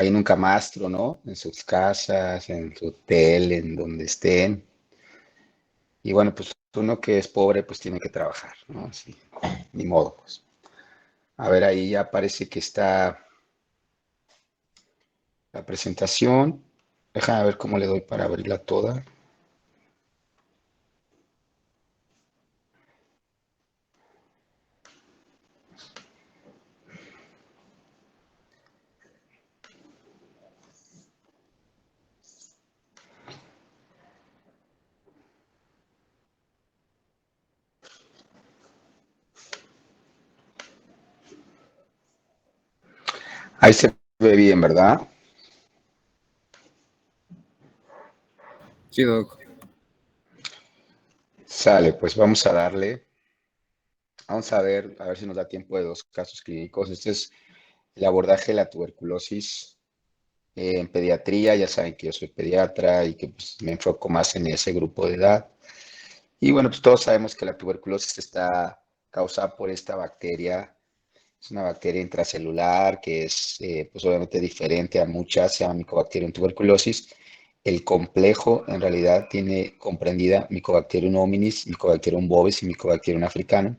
ahí en un camastro, ¿no? En sus casas, en su hotel, en donde estén. Y bueno, pues uno que es pobre, pues tiene que trabajar, ¿no? Así, ni modo, pues. A ver, ahí ya parece que está la presentación. Déjame ver cómo le doy para abrirla toda. Ahí se ve bien, ¿verdad? Sí, Doc. Sale, pues vamos a darle. Vamos a ver si nos da tiempo de dos casos clínicos. Este es el abordaje de la tuberculosis en pediatría. Ya saben que yo soy pediatra y que pues, me enfoco más en ese grupo de edad. Y bueno, pues todos sabemos que la tuberculosis está causada por esta bacteria. Es una bacteria intracelular que es, pues obviamente diferente a muchas, se llama Mycobacterium tuberculosis. El complejo en realidad tiene comprendida Mycobacterium hominis, Mycobacterium bovis y Mycobacterium africanum.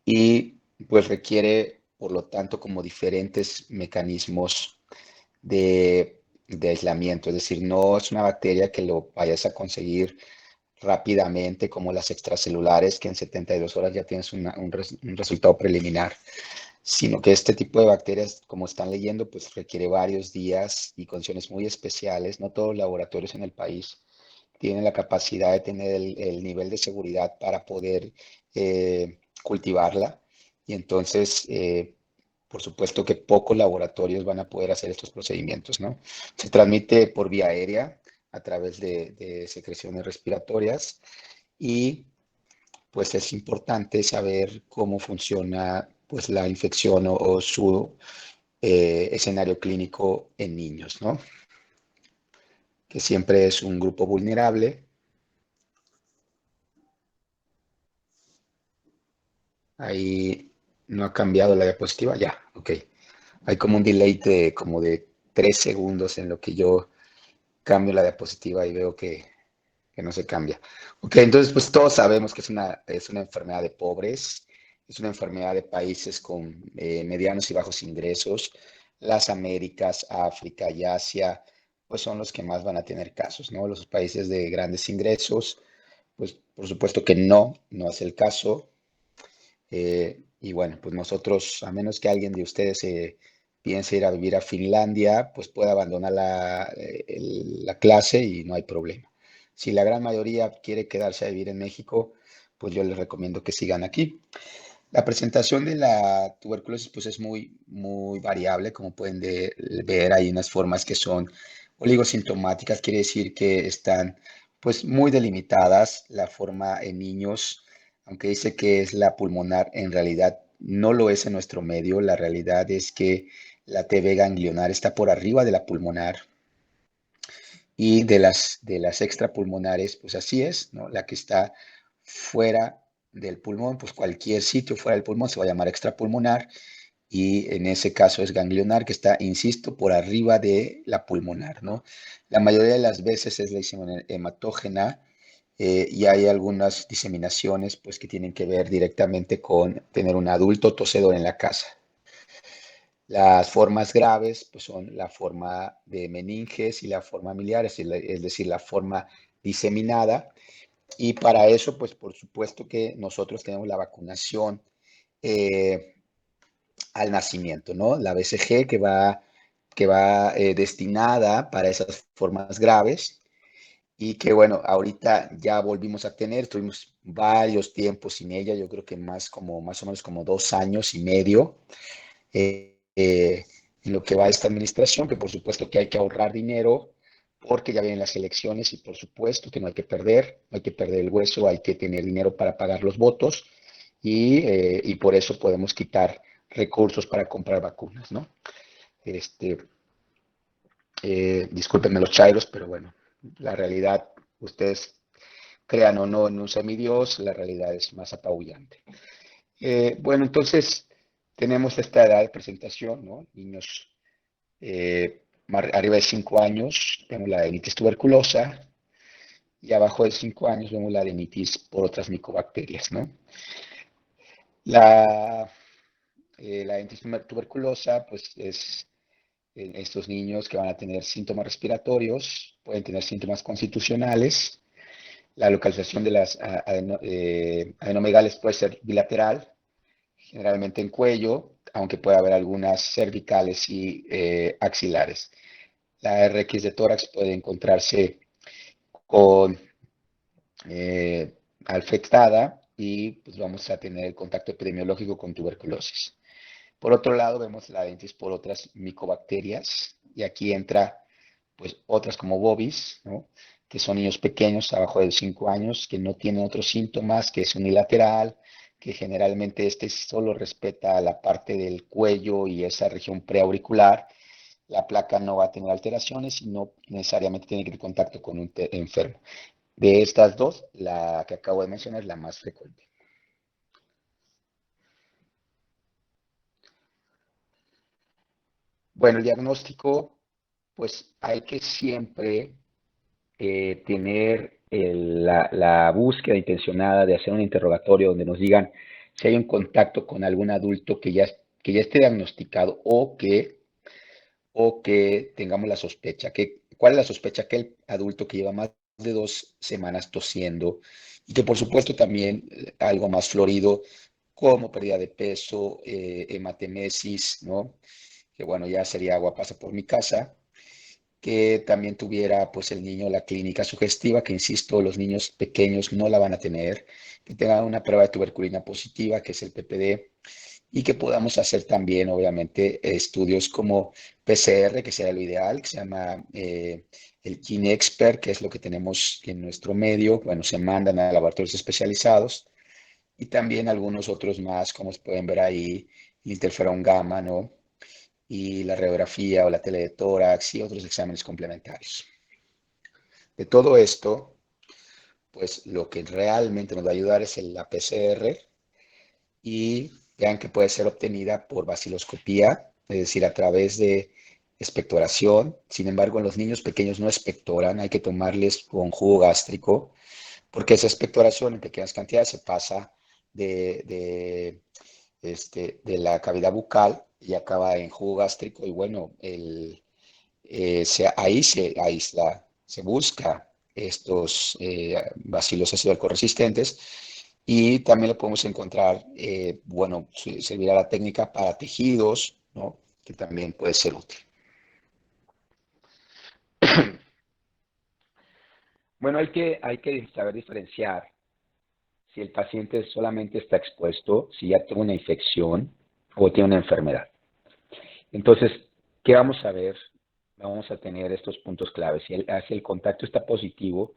Y pues requiere, por lo tanto, como diferentes mecanismos de aislamiento. Es decir, no es una bacteria que lo vayas a conseguir rápidamente como las extracelulares, que en 72 horas ya tienes un resultado preliminar, sino que este tipo de bacterias, como están leyendo, pues requiere varios días y condiciones muy especiales. No todos los laboratorios en el país tienen la capacidad de tener el nivel de seguridad para poder cultivarla. Y entonces, por supuesto que pocos laboratorios van a poder hacer estos procedimientos, ¿no? Se transmite por vía aérea a través de secreciones respiratorias y pues es importante saber cómo funciona pues la infección o su escenario clínico en niños, ¿no? Que siempre es un grupo vulnerable. Ahí no ha cambiado la diapositiva, ya, ok. Hay como un delay de como de 3 segundos en lo que yo cambio la diapositiva y veo que no se cambia. Ok, entonces pues todos sabemos que es una enfermedad de pobres, es una enfermedad de países con medianos y bajos ingresos. Las Américas, África y Asia, pues son los que más van a tener casos, ¿no? Los países de grandes ingresos, pues por supuesto que no es el caso. Y bueno, pues nosotros, a menos que alguien de ustedes piense ir a vivir a Finlandia, pues puede abandonar la clase y no hay problema. Si la gran mayoría quiere quedarse a vivir en México, pues yo les recomiendo que sigan aquí. La presentación de la tuberculosis pues es muy variable, como pueden ver, hay unas formas que son oligosintomáticas, quiere decir que están pues muy delimitadas. La forma en niños, aunque dice que es la pulmonar, en realidad no lo es en nuestro medio. La realidad es que la TV ganglionar está por arriba de la pulmonar y de las extrapulmonares, pues así es, ¿no? La que está fuera del pulmón, pues cualquier sitio fuera del pulmón se va a llamar extrapulmonar y en ese caso es ganglionar, que está, insisto, por arriba de la pulmonar, ¿no? La mayoría de las veces es la hematógena y hay algunas diseminaciones pues que tienen que ver directamente con tener un adulto tosedor en la casa. Las formas graves pues, son la forma de meninges y la forma miliar, es decir, la forma diseminada. Y para eso, pues por supuesto que nosotros tenemos la vacunación eh, al nacimiento, ¿no? La BCG que va destinada para esas formas graves y que bueno, ahorita ya volvimos a tener, tuvimos varios tiempos sin ella, yo creo que más o menos como 2 años y medio en lo que va a esta administración, que por supuesto que hay que ahorrar dinero porque ya vienen las elecciones y por supuesto que no hay que perder el hueso, hay que tener dinero para pagar los votos y por eso podemos quitar recursos para comprar vacunas, ¿no? Este, discúlpenme los chairos, pero bueno, la realidad, ustedes crean o no en un semidios, la realidad es más apabullante. Bueno, entonces tenemos esta edad de presentación, ¿no? Niños Arriba de 5 años vemos la adenitis tuberculosa y abajo de 5 años vemos la adenitis por otras micobacterias, ¿no? La, la adenitis tuberculosa, pues es estos niños que van a tener síntomas respiratorios, pueden tener síntomas constitucionales. La localización de las adenomegales puede ser bilateral, generalmente en cuello, aunque puede haber algunas cervicales y axilares. La RX de tórax puede encontrarse con afectada y pues vamos a tener el contacto epidemiológico con tuberculosis. Por otro lado, vemos la adenitis por otras micobacterias y aquí entra pues otras como bovis, ¿no? Que son niños pequeños abajo de 5 años que no tienen otros síntomas, que es unilateral, que generalmente este solo respeta la parte del cuello y esa región preauricular. La placa no va a tener alteraciones y no necesariamente tiene que tener contacto con un enfermo. De estas dos, la que acabo de mencionar es la más frecuente. Bueno, el diagnóstico, pues hay que siempre tener la búsqueda intencionada de hacer un interrogatorio donde nos digan si hay un contacto con algún adulto que ya esté diagnosticado o que tengamos la sospecha. ¿Cuál es la sospecha? Que el adulto que lleva más de 2 semanas tosiendo y que por supuesto también algo más florido como pérdida de peso, hematemesis, ¿no? Que bueno, ya sería agua pasa por mi casa, que también tuviera pues el niño la clínica sugestiva, que insisto, los niños pequeños no la van a tener, que tengan una prueba de tuberculina positiva, que es el PPD, y que podamos hacer también, obviamente, estudios como PCR, que sería lo ideal, que se llama el GeneXpert, que es lo que tenemos en nuestro medio, bueno, se mandan a laboratorios especializados, y también algunos otros más, como se pueden ver ahí, el interferón gamma, ¿no? Y la radiografía o la tele de tórax y otros exámenes complementarios. De todo esto, pues lo que realmente nos va a ayudar es la PCR y vean que puede ser obtenida por vaciloscopía, es decir, a través de expectoración. Sin embargo, en los niños pequeños no expectoran, hay que tomarles con jugo gástrico, porque esa expectoración en pequeñas cantidades se pasa de, de la cavidad bucal y acaba en jugo gástrico y bueno, ahí se aísla, se busca estos bacilos ácido resistentes y también lo podemos encontrar, bueno, servirá la técnica para tejidos, ¿no? Que también puede ser útil. Bueno, hay que saber diferenciar si el paciente solamente está expuesto, si ya tiene una infección o tiene una enfermedad. Entonces, ¿qué vamos a ver? Vamos a tener estos puntos claves. Si el contacto está positivo,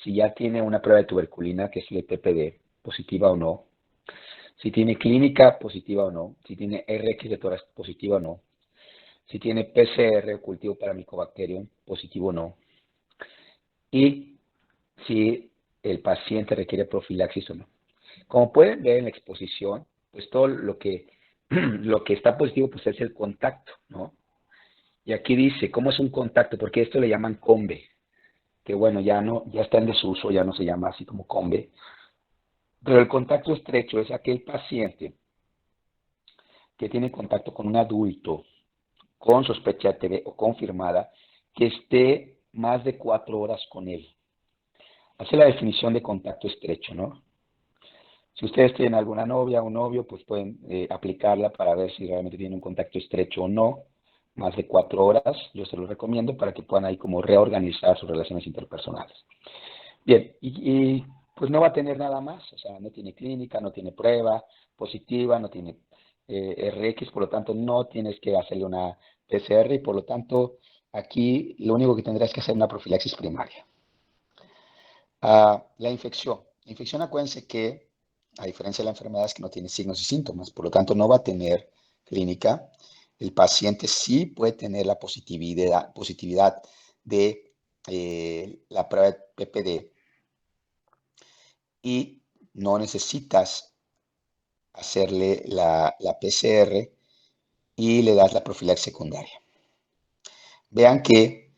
si ya tiene una prueba de tuberculina, que es el PPD, positiva o no, si tiene clínica positiva o no, si tiene RX de tórax positiva o no, si tiene PCR, cultivo para Mycobacterium, positivo o no, y si el paciente requiere profilaxis o no. Como pueden ver en la exposición, pues todo lo que está positivo pues es el contacto, ¿no? Y aquí dice, ¿cómo es un contacto? Porque esto le llaman combe, que bueno, ya está en desuso, ya no se llama así como combe. Pero el contacto estrecho es aquel paciente que tiene contacto con un adulto con sospecha de TB o confirmada que esté más de 4 horas con él. Hace la definición de contacto estrecho, ¿no? Si ustedes tienen alguna novia o novio, pues pueden aplicarla para ver si realmente tienen un contacto estrecho o no, más de 4 horas, yo se los recomiendo para que puedan ahí como reorganizar sus relaciones interpersonales. Bien, pues no va a tener nada más, o sea, no tiene clínica, no tiene prueba positiva, no tiene RX, por lo tanto no tienes que hacerle una PCR y por lo tanto aquí lo único que tendrás que hacer es una profilaxis primaria. La infección. La infección, acuérdense que, a diferencia de la enfermedad, es que no tiene signos y síntomas, por lo tanto no va a tener clínica. El paciente sí puede tener la positividad de la prueba de PPD y no necesitas hacerle la PCR y le das la profilaxis secundaria. Vean que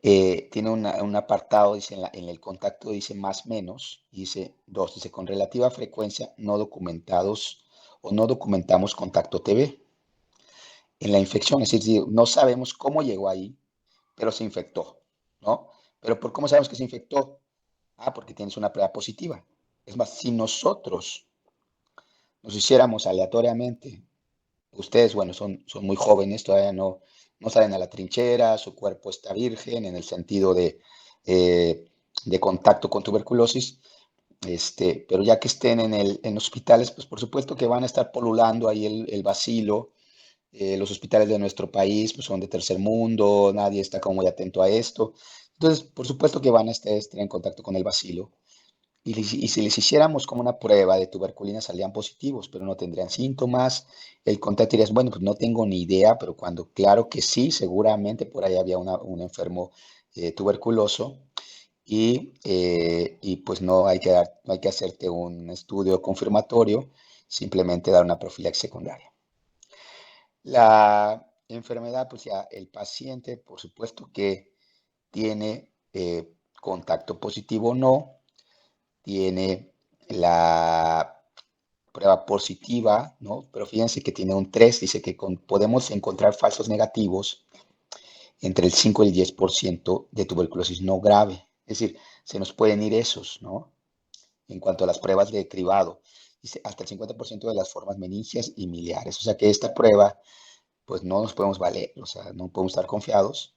tiene un apartado, dice en el contacto, dice más menos, dice dos, dice con relativa frecuencia no documentados o no documentamos contacto TB en la infección, es decir, no sabemos cómo llegó ahí, pero se infectó, ¿no? Pero ¿por cómo sabemos que se infectó? Ah, porque tienes una prueba positiva. Es más, si nosotros nos hiciéramos aleatoriamente, ustedes, bueno, son muy jóvenes, todavía no salen a la trinchera, su cuerpo está virgen en el sentido eh, de contacto con tuberculosis, pero ya que estén en hospitales, pues por supuesto que van a estar polulando ahí el bacilo. Los hospitales de nuestro país pues, son de tercer mundo, nadie está como muy atento a esto. Entonces, por supuesto que van a estar en contacto con el bacilo. Y si les hiciéramos como una prueba de tuberculina, salían positivos, pero no tendrían síntomas. El contacto dirías, bueno, pues no tengo ni idea, pero cuando, claro que sí, seguramente por ahí había un enfermo tuberculoso y pues no hay que no hay que hacerte un estudio confirmatorio, simplemente dar una profilaxis secundaria. La enfermedad, pues ya el paciente, por supuesto que tiene contacto positivo o no, tiene la prueba positiva, ¿no? Pero fíjense que tiene un 3, dice que podemos encontrar falsos negativos entre el 5 y el 10% de tuberculosis no grave. Es decir, se nos pueden ir esos, ¿no? En cuanto a las pruebas de cribado, dice hasta el 50% de las formas meningias y miliares. O sea que esta prueba, pues no nos podemos valer, o sea, no podemos estar confiados.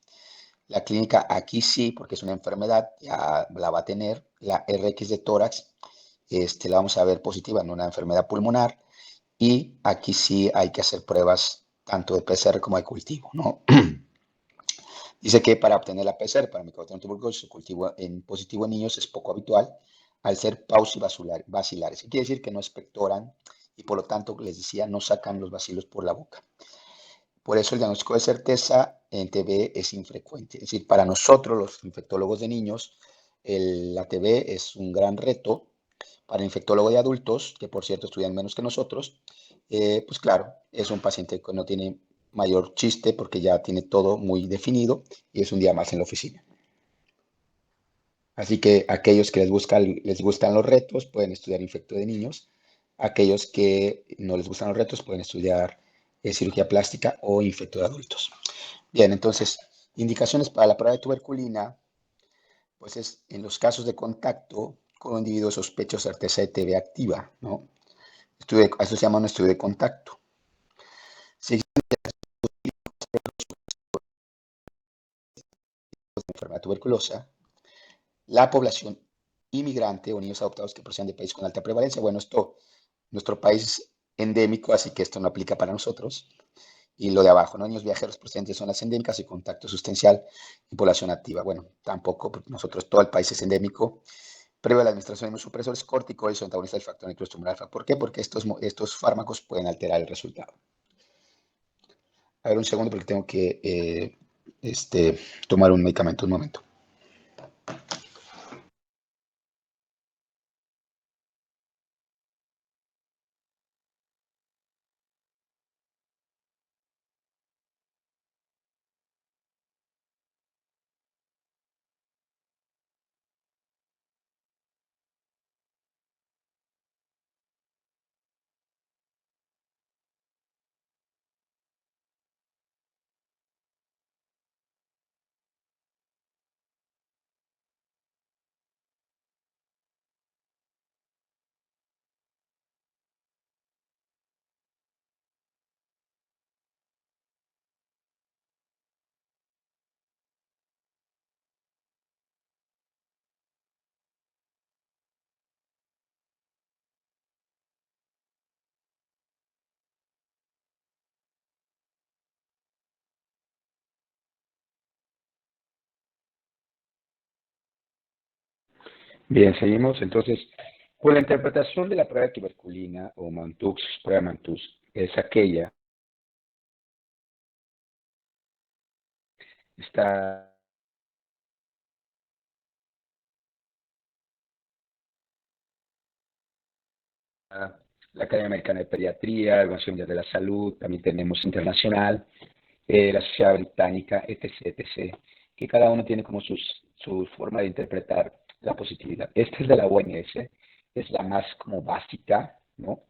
La clínica aquí sí, porque es una enfermedad, ya la va a tener. La RX de tórax, la vamos a ver positiva en una enfermedad pulmonar. Y aquí sí hay que hacer pruebas tanto de PCR como de cultivo, ¿no? Dice que para obtener la PCR para Mycobacterium tuberculosis, el cultivo en positivo en niños es poco habitual al ser pausivacilares. Quiere decir que no expectoran y por lo tanto, les decía, no sacan los bacilos por la boca. Por eso el diagnóstico de certeza en TB es infrecuente. Es decir, para nosotros los infectólogos de niños, la TB es un gran reto. Para el infectólogo de adultos, que por cierto estudian menos que nosotros, pues claro, es un paciente que no tiene mayor chiste porque ya tiene todo muy definido y es un día más en la oficina. Así que aquellos que les gustan los retos pueden estudiar infecto de niños. Aquellos que no les gustan los retos pueden estudiar cirugía plástica o infecto de adultos. Bien, entonces, indicaciones para la prueba de tuberculina, pues es en los casos de contacto con un individuo sospechoso de certeza de TB activa, ¿no? Eso se llama un estudio de contacto. Si existe una enfermedad tuberculosa, la población inmigrante o niños adoptados que procedan de países con alta prevalencia, bueno, nuestro país es endémico, así que esto no aplica para nosotros. Y lo de abajo, ¿no? Niños viajeros procedentes de zonas endémicas y contacto sustancial en población activa. Bueno, tampoco, porque nosotros todo el país es endémico. Previo a la administración de inmunosupresores corticoides o antagonistas del factor necrotumoral alfa. ¿Por qué? Porque estos fármacos pueden alterar el resultado. A ver, un segundo porque tengo que tomar un medicamento, un momento. Bien, seguimos. Entonces, pues la interpretación de la prueba de tuberculina o Mantux, prueba Mantux, es aquella, está la Academia Americana de Pediatría, la Organización Mundial de la Salud, también tenemos internacional, la Sociedad Británica, etc., etc., que cada uno tiene como su forma de interpretar la positividad. Esta es de la OMS, es la más como básica, ¿no?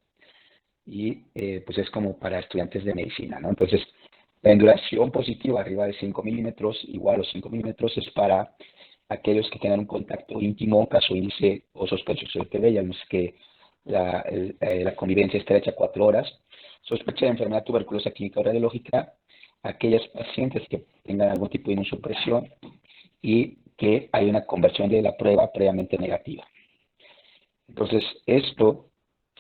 Y pues es como para estudiantes de medicina, ¿no? Entonces, la induración positiva arriba de 5 milímetros, igual a los 5 milímetros, es para aquellos que tengan un contacto íntimo, caso índice o sospechoso de TB, ya vemos que la convivencia estrecha 4 horas, sospecha de enfermedad tuberculosa clínica o radiológica, aquellas pacientes que tengan algún tipo de inmunosupresión y que hay una conversión de la prueba previamente negativa. Entonces, esto,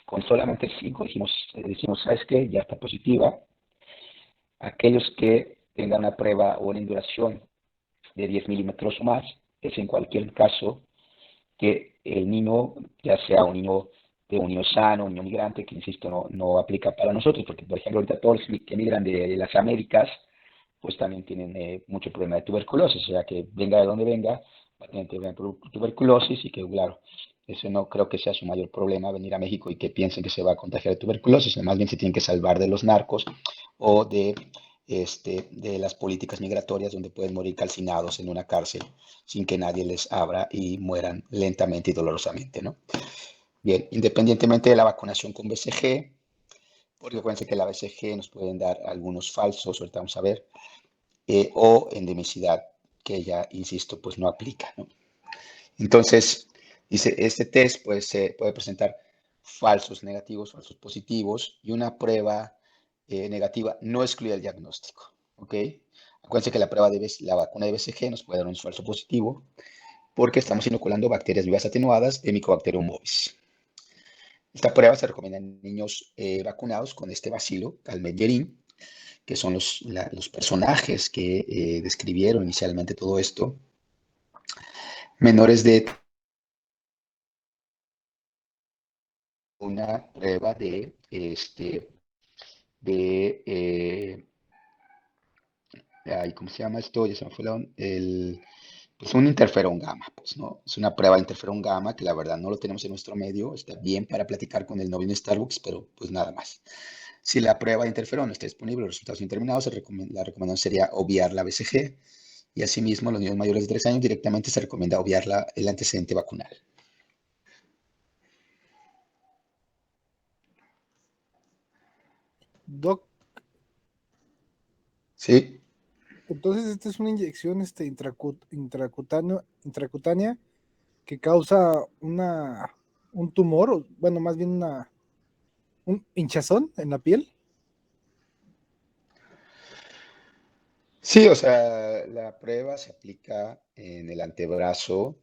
con solamente 5, decimos, ¿sabes qué? Ya está positiva. Aquellos que tengan una prueba o una induración de 10 milímetros o más, es en cualquier caso que el niño, ya sea un niño de un niño sano, un niño migrante, que insisto, no aplica para nosotros, porque por ejemplo ahorita todos los que migran de las Américas, pues también tienen mucho problema de tuberculosis, o sea que venga de donde venga, va a tener tuberculosis y que claro, eso no creo que sea su mayor problema, venir a México y que piensen que se va a contagiar de tuberculosis, sino más bien se tienen que salvar de los narcos o de las políticas migratorias donde pueden morir calcinados en una cárcel sin que nadie les abra y mueran lentamente y dolorosamente, ¿no? Bien, independientemente de la vacunación con BCG, porque acuérdense que la BCG nos pueden dar algunos falsos, ahorita vamos a ver, o endemicidad, que ya, insisto, pues no aplica, ¿no? Entonces, dice, este test puede presentar falsos negativos, falsos positivos, y una prueba negativa no excluye el diagnóstico, ¿ok? Acuérdense que la vacuna de BCG nos puede dar un falso positivo porque estamos inoculando bacterias vivas atenuadas de Mycobacterium bovis. Esta prueba se recomienda en niños vacunados con este bacilo, Calmet-Guerin, que son los personajes que describieron inicialmente todo esto, menores de una prueba de ¿cómo se llama esto? Ya se me fue pues un interferón gamma, pues, ¿no? Es una prueba de interferón gamma que la verdad no lo tenemos en nuestro medio, está bien para platicar con el novio en Starbucks, pero pues nada más. Si la prueba de interferón no está disponible, los resultados indeterminados, la recomendación sería obviar la BCG y asimismo, los niños mayores de 3 años directamente se recomienda obviar el antecedente vacunal. Doc, ¿Sí? entonces esta es una inyección intracutánea que causa un tumor, o, bueno, más bien un hinchazón en la piel. Sí, o sea, la prueba se aplica en el antebrazo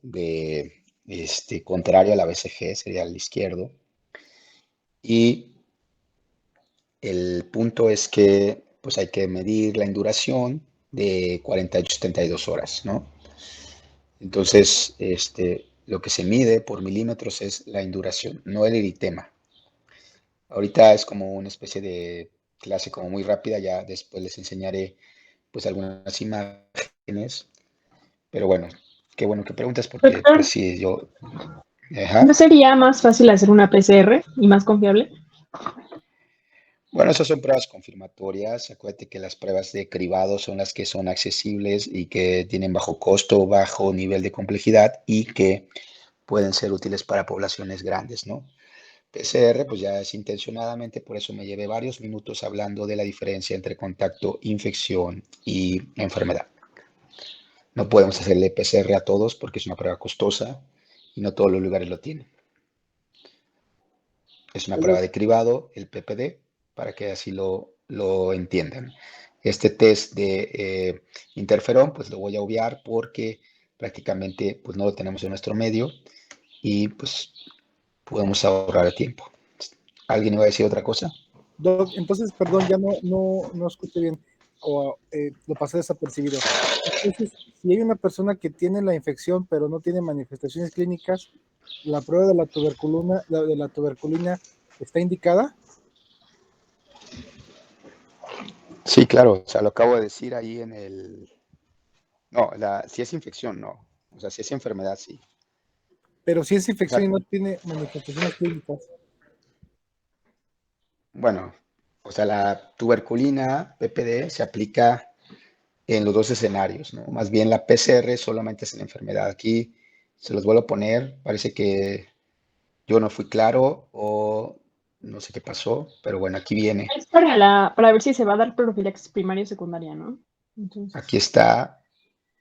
contrario a la BCG, sería el izquierdo. Y el punto es que pues hay que medir la induración de 48 a 72 horas, ¿no? Entonces, lo que se mide por milímetros es la induración, no el eritema. Ahorita es como una especie de clase como muy rápida, ya después les enseñaré pues algunas imágenes, pero bueno, qué bueno que preguntas porque pues Doctor, sí, yo, ¿no ajá. sería más fácil hacer una PCR y más confiable? Bueno, esas son pruebas confirmatorias. Acuérdate que las pruebas de cribado son las que son accesibles y que tienen bajo costo, bajo nivel de complejidad y que pueden ser útiles para poblaciones grandes, ¿no? PCR, pues ya es intencionadamente, por eso me llevé varios minutos hablando de la diferencia entre contacto, infección y enfermedad. No podemos hacerle PCR a todos porque es una prueba costosa y no todos los lugares lo tienen. Es una prueba de cribado, el PPD, para que así lo entiendan. Este test de interferón, pues lo voy a obviar porque prácticamente pues no lo tenemos en nuestro medio y pues podemos ahorrar el tiempo. ¿Alguien iba a decir otra cosa? Doc, entonces, perdón, ya no escuché bien o lo pasé desapercibido. Entonces, si hay una persona que tiene la infección pero no tiene manifestaciones clínicas, ¿la prueba de la tuberculina está indicada? Sí, claro, o sea, lo acabo de decir ahí en el... No, si es infección, no. O sea, si es enfermedad, sí. Pero si es O sea, infección y no tiene manifestaciones clínicas. bueno, O sea, la tuberculina, PPD, se aplica en los dos escenarios, ¿no? Más bien la PCR solamente es en la enfermedad. Aquí se los vuelvo a poner, parece que yo no fui claro o no sé qué pasó, pero bueno, aquí viene. Es para ver si se va a dar profilaxis primaria o secundaria, ¿no? Aquí Entonces, está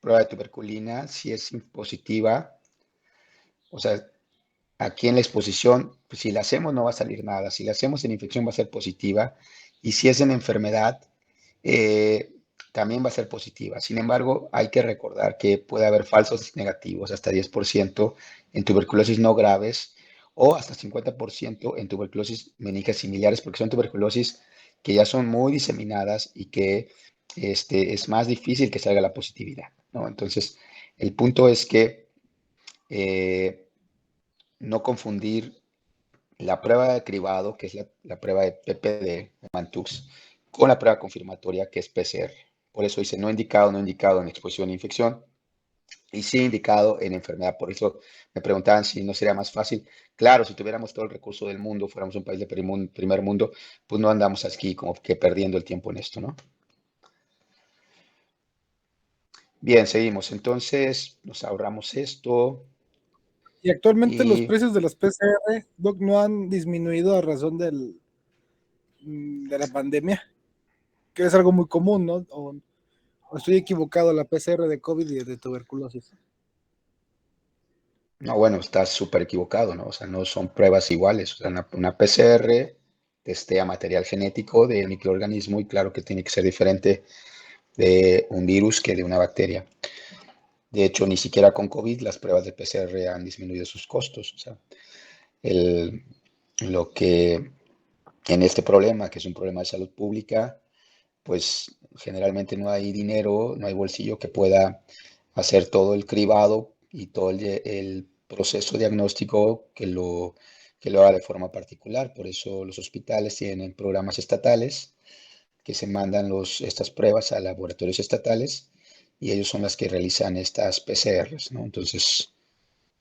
prueba de tuberculina, si es positiva, o sea, aquí en la exposición, pues si la hacemos no va a salir nada, si la hacemos en infección va a ser positiva y si es en enfermedad, eh, también va a ser positiva. Sin embargo, hay que recordar que puede haber falsos negativos, hasta 10% en tuberculosis no graves o hasta 50% en tuberculosis meninges similares, porque son tuberculosis que ya son muy diseminadas y que es más difícil que salga la positividad, ¿no? Entonces, el punto es que eh, no confundir la prueba de cribado, que es la prueba de PPD, de Mantux, con la prueba confirmatoria, que es PCR. Por eso dice no indicado, no indicado en exposición e infección, y sí indicado en enfermedad. Por eso me preguntaban si no sería más fácil. Claro, si tuviéramos todo el recurso del mundo, fuéramos un país de primer mundo, pues no andamos aquí como que perdiendo el tiempo en esto, ¿no? Bien, seguimos. Entonces, nos ahorramos esto Y actualmente los y precios de las PCR, Doc, no han disminuido a razón de la pandemia, que es algo muy común, ¿no? O estoy equivocado, la PCR de COVID y de tuberculosis. no, bueno, estás súper equivocado, ¿no? O sea, no son pruebas iguales. O sea, una PCR testea material genético del microorganismo y claro que tiene que ser diferente de un virus que de una bacteria. De hecho, ni siquiera con COVID las pruebas de PCR han disminuido sus costos. O sea, el- lo que en este problema, que es un problema de salud pública, pues generalmente no hay dinero, no hay bolsillo que pueda hacer todo el cribado y todo el proceso diagnóstico que lo haga de forma particular. Por eso los hospitales tienen programas estatales que se mandan estas pruebas a laboratorios estatales y ellos son las que realizan estas PCRs, ¿no? Entonces,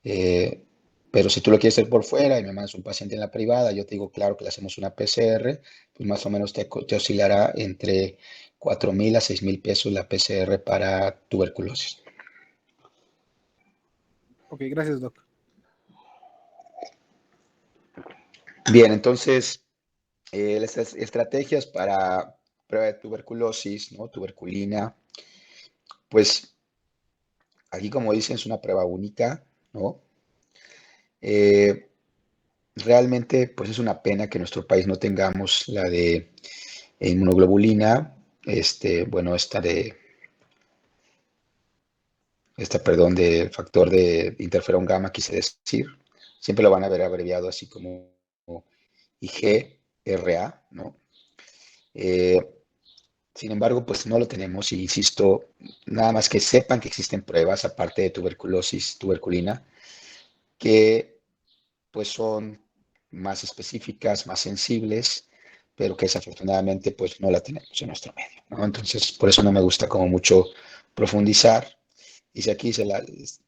eh, pero si tú lo quieres hacer por fuera y me mandas un paciente en la privada, yo te digo, claro que le hacemos una PCR, pues más o menos te oscilará entre 4,000 a 6,000 pesos la PCR para tuberculosis. Ok, gracias, Doc. Bien, entonces, las estrategias para prueba de tuberculosis, ¿no? Tuberculina, pues aquí como dicen es una prueba única, ¿no? Eh, realmente, pues es una pena que en nuestro país no tengamos la de inmunoglobulina, bueno, perdón, del factor de interferón gamma, quise decir. Siempre lo van a ver abreviado así como IgRA, ¿no? Eh, sin embargo, pues no lo tenemos y insisto, nada más que sepan que existen pruebas, aparte de tuberculosis, tuberculina, que pues son más específicas, más sensibles, pero que desafortunadamente pues no la tenemos en nuestro medio, ¿no? Entonces, por eso no me gusta como mucho profundizar. Y si aquí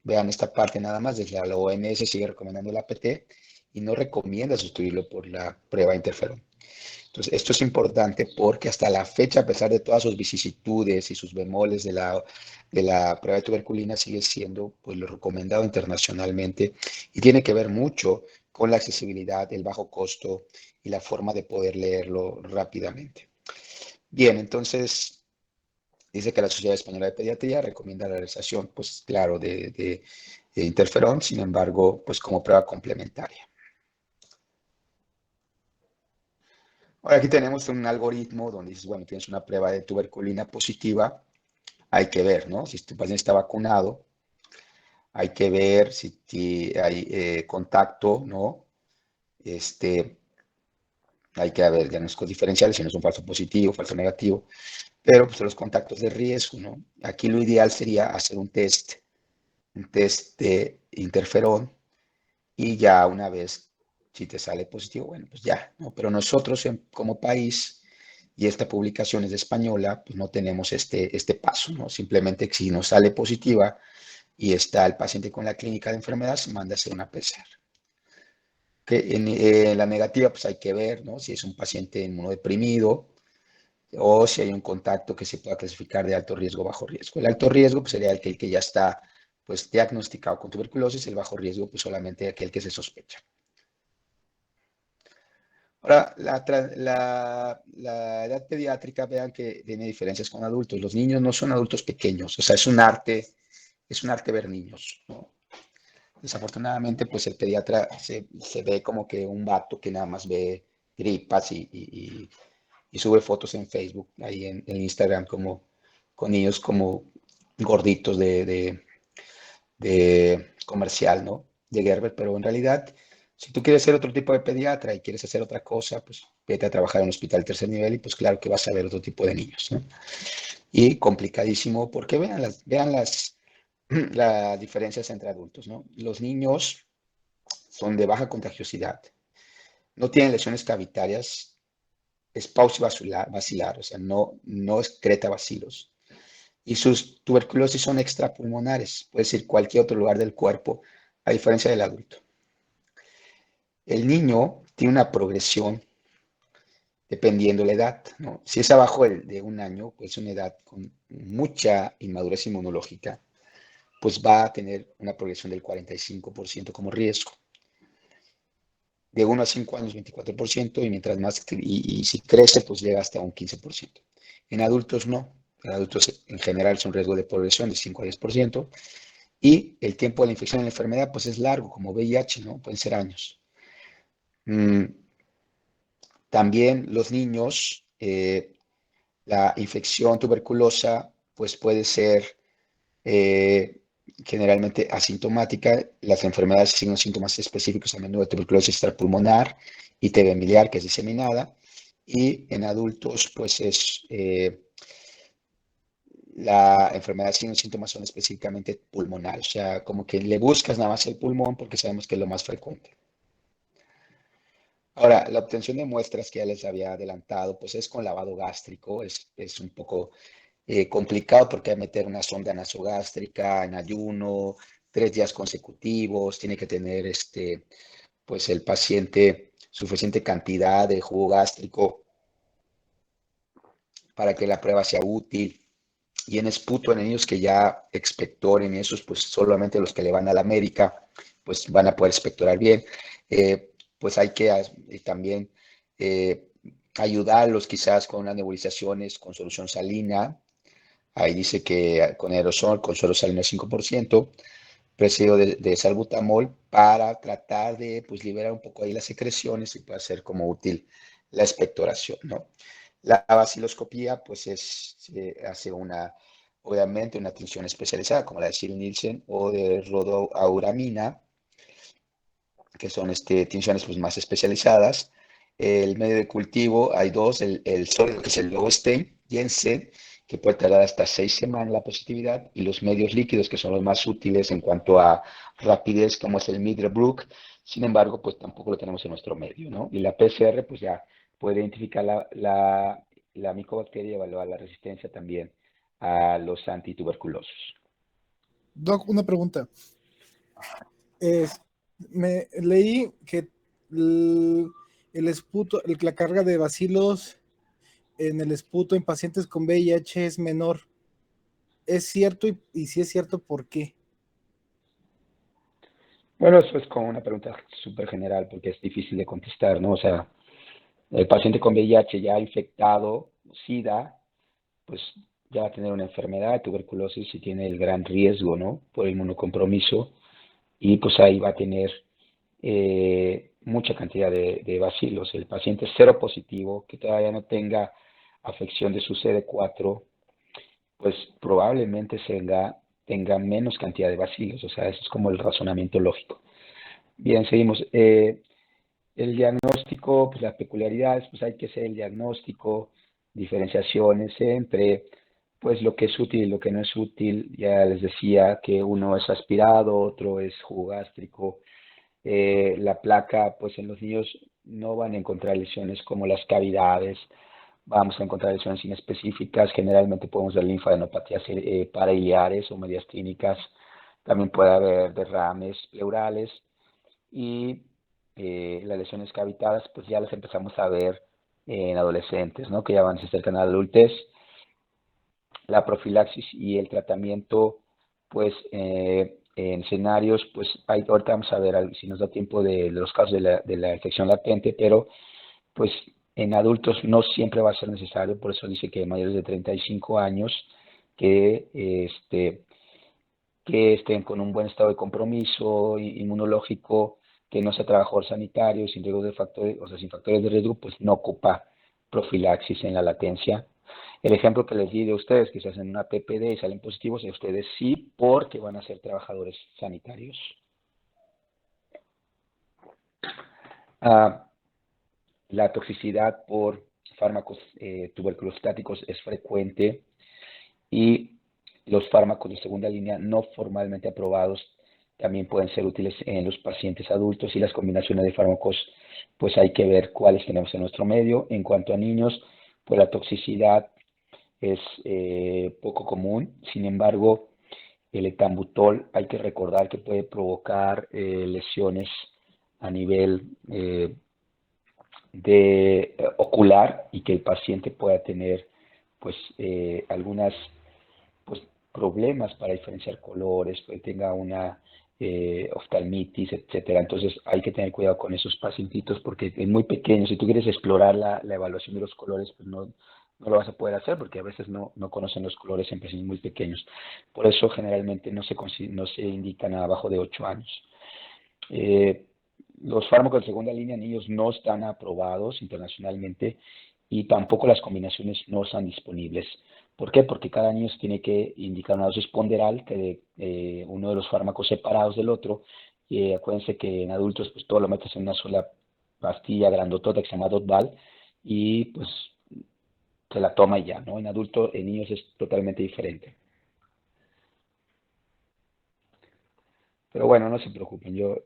vean esta parte nada más, desde la OMS sigue recomendando el APT y no recomienda sustituirlo por la prueba de interferón. Entonces, esto es importante porque hasta la fecha, a pesar de todas sus vicisitudes y sus bemoles de la prueba de tuberculina, sigue siendo pues, lo recomendado internacionalmente y tiene que ver mucho con la accesibilidad, el bajo costo y la forma de poder leerlo rápidamente. Bien, entonces dice que la Sociedad Española de Pediatría recomienda la realización, pues claro, de interferón, sin embargo, pues como prueba complementaria. Ahora aquí tenemos un algoritmo donde dices, bueno, tienes una prueba de tuberculina positiva, hay que ver, ¿no? Si tu paciente está vacunado, hay que ver si hay contacto, ¿no? Hay que haber diagnósticos diferenciales, si no es un falso positivo, falso negativo, pero pues los contactos de riesgo, ¿no? Aquí lo ideal sería hacer un test de interferón y ya una vez, si te sale positivo, bueno, pues ya, ¿no? Pero nosotros como país, y esta publicación es de española, pues no tenemos este paso, ¿no? Simplemente si nos sale positiva y está el paciente con la clínica de enfermedad, se manda a hacer una PCR. Que en la negativa, pues hay que ver, ¿no? Si es un paciente inmunodeprimido o si hay un contacto que se pueda clasificar de alto riesgo o bajo riesgo. El alto riesgo pues, sería aquel que ya está pues, diagnosticado con tuberculosis, el bajo riesgo pues, solamente aquel que se sospecha. Ahora, la edad pediátrica, vean que tiene diferencias con adultos. Los niños no son adultos pequeños, o sea, es un arte ver niños, ¿no? Desafortunadamente, pues el pediatra se ve como que un vato que nada más ve gripas y sube fotos en Facebook, ahí en Instagram, como con niños como gorditos de comercial, ¿no? De Gerber, pero en realidad, si tú quieres ser otro tipo de pediatra y quieres hacer otra cosa, pues vete a trabajar en un hospital tercer nivel y pues claro que vas a ver otro tipo de niños, ¿no? Y complicadísimo porque las diferencias entre adultos, ¿no? Los niños son de baja contagiosidad, no tienen lesiones cavitarias, es paucivacilar, o sea, no excreta bacilos. Y sus tuberculosis son extrapulmonares, puede ser cualquier otro lugar del cuerpo, a diferencia del adulto. El niño tiene una progresión dependiendo la edad, ¿no? Si es abajo de un año, pues una edad con mucha inmadurez inmunológica, pues va a tener una progresión del 45% como riesgo. De 1 a 5 años, 24%, y mientras más, y si crece, pues llega hasta un 15%. En adultos no. En adultos en general es un riesgo de progresión de 5 a 10%, y el tiempo de la infección en la enfermedad pues es largo, como VIH, ¿no? Pueden ser años. También los niños, la infección tuberculosa pues puede ser generalmente asintomática. Las enfermedades signos síntomas específicos a menudo de tuberculosis extrapulmonar y TB miliar, que es diseminada. Y en adultos, pues la enfermedad signos síntomas son específicamente pulmonar. O sea, como que le buscas nada más el pulmón porque sabemos que es lo más frecuente. Ahora, la obtención de muestras que ya les había adelantado, pues es con lavado gástrico, es un poco complicado porque hay que meter una sonda nasogástrica en ayuno, 3 días consecutivos, tiene que tener pues el paciente suficiente cantidad de jugo gástrico para que la prueba sea útil. Y en esputo, en niños que ya expectoren, esos pues solamente los que le van a la América, pues van a poder expectorar bien. Pues hay que también ayudarlos quizás con unas nebulizaciones con solución salina. Ahí dice que con aerosol, con suero salino 5%, precedido de salbutamol para tratar de pues, liberar un poco ahí las secreciones y puede ser como útil la expectoración, ¿no? La vaciloscopía, pues se hace obviamente una tinción especializada, como la de Cyril Nielsen o de rodoauramina, que son tinciones pues, más especializadas. El medio de cultivo, hay dos, el sólido, que es el Logostain, Jensen, que puede tardar hasta 6 semanas la positividad, y los medios líquidos, que son los más útiles en cuanto a rapidez, como es el Middelbrook. Sin embargo, pues tampoco lo tenemos en nuestro medio, ¿no? Y la PCR, pues ya puede identificar la micobacteria y evaluar la resistencia también a los antituberculosos. Doc, una pregunta. Me leí que el esputo, la carga de bacilos en el esputo en pacientes con VIH es menor. ¿Es cierto? Y si es cierto, ¿por qué? Bueno, eso es como una pregunta súper general porque es difícil de contestar, ¿no? O sea, el paciente con VIH ya infectado, SIDA, pues ya va a tener una enfermedad, tuberculosis, y tiene el gran riesgo, ¿no? Por inmunocompromiso, y pues ahí va a tener mucha cantidad de bacilos. El paciente cero positivo, que todavía no tenga afección de su CD4, pues probablemente tenga menos cantidad de bacilos. O sea, eso es como el razonamiento lógico. Bien, seguimos. El diagnóstico, pues las peculiaridades, pues hay que hacer el diagnóstico, diferenciaciones entre pues lo que es útil y lo que no es útil. Ya les decía que uno es aspirado, otro es jugo gástrico. La placa, pues en los niños no van a encontrar lesiones como las cavidades, vamos a encontrar lesiones inespecíficas, generalmente podemos ver linfadenopatías parailiares o mediastínicas, también puede haber derrames pleurales, y las lesiones cavitadas, pues ya las empezamos a ver en adolescentes, ¿no? Que ya van, se acercan a la adultez. La profilaxis y el tratamiento, pues en escenarios, pues ahorita vamos a ver si nos da tiempo de los casos de la infección latente, pero pues en adultos no siempre va a ser necesario, por eso dice que mayores de 35 años que estén con un buen estado de compromiso inmunológico, que no sea trabajador sanitario, sin riesgo de factores, o sea, sin factores de riesgo, pues no ocupa profilaxis en la latencia. El ejemplo que les di de ustedes, que se hacen una PPD y salen positivos, y ustedes sí, porque van a ser trabajadores sanitarios. La toxicidad por fármacos tuberculostáticos es frecuente y los fármacos de segunda línea no formalmente aprobados también pueden ser útiles en los pacientes adultos, y las combinaciones de fármacos, pues hay que ver cuáles tenemos en nuestro medio. En cuanto a niños, pues la toxicidad es poco común. Sin embargo, el etambutol hay que recordar que puede provocar lesiones a nivel ocular, y que el paciente pueda tener pues algunas pues problemas para diferenciar colores, que tenga una oftalmitis, etcétera. Entonces hay que tener cuidado con esos pacientitos, porque es muy pequeño. Si tú quieres explorar la evaluación de los colores, pues no lo vas a poder hacer, porque a veces no conocen los colores en pacientes muy pequeños. Por eso generalmente no se indican abajo de 8 años. Los fármacos de segunda línea en niños no están aprobados internacionalmente, y tampoco las combinaciones no están disponibles. ¿Por qué? Porque cada niño se tiene que indicar una dosis ponderal de uno de los fármacos separados del otro. Y acuérdense que en adultos pues todo lo metes en una sola pastilla grandotota que se llama Dotval, y pues se la toma y ya, ¿no? En niños es totalmente diferente. Pero bueno, no se preocupen, yo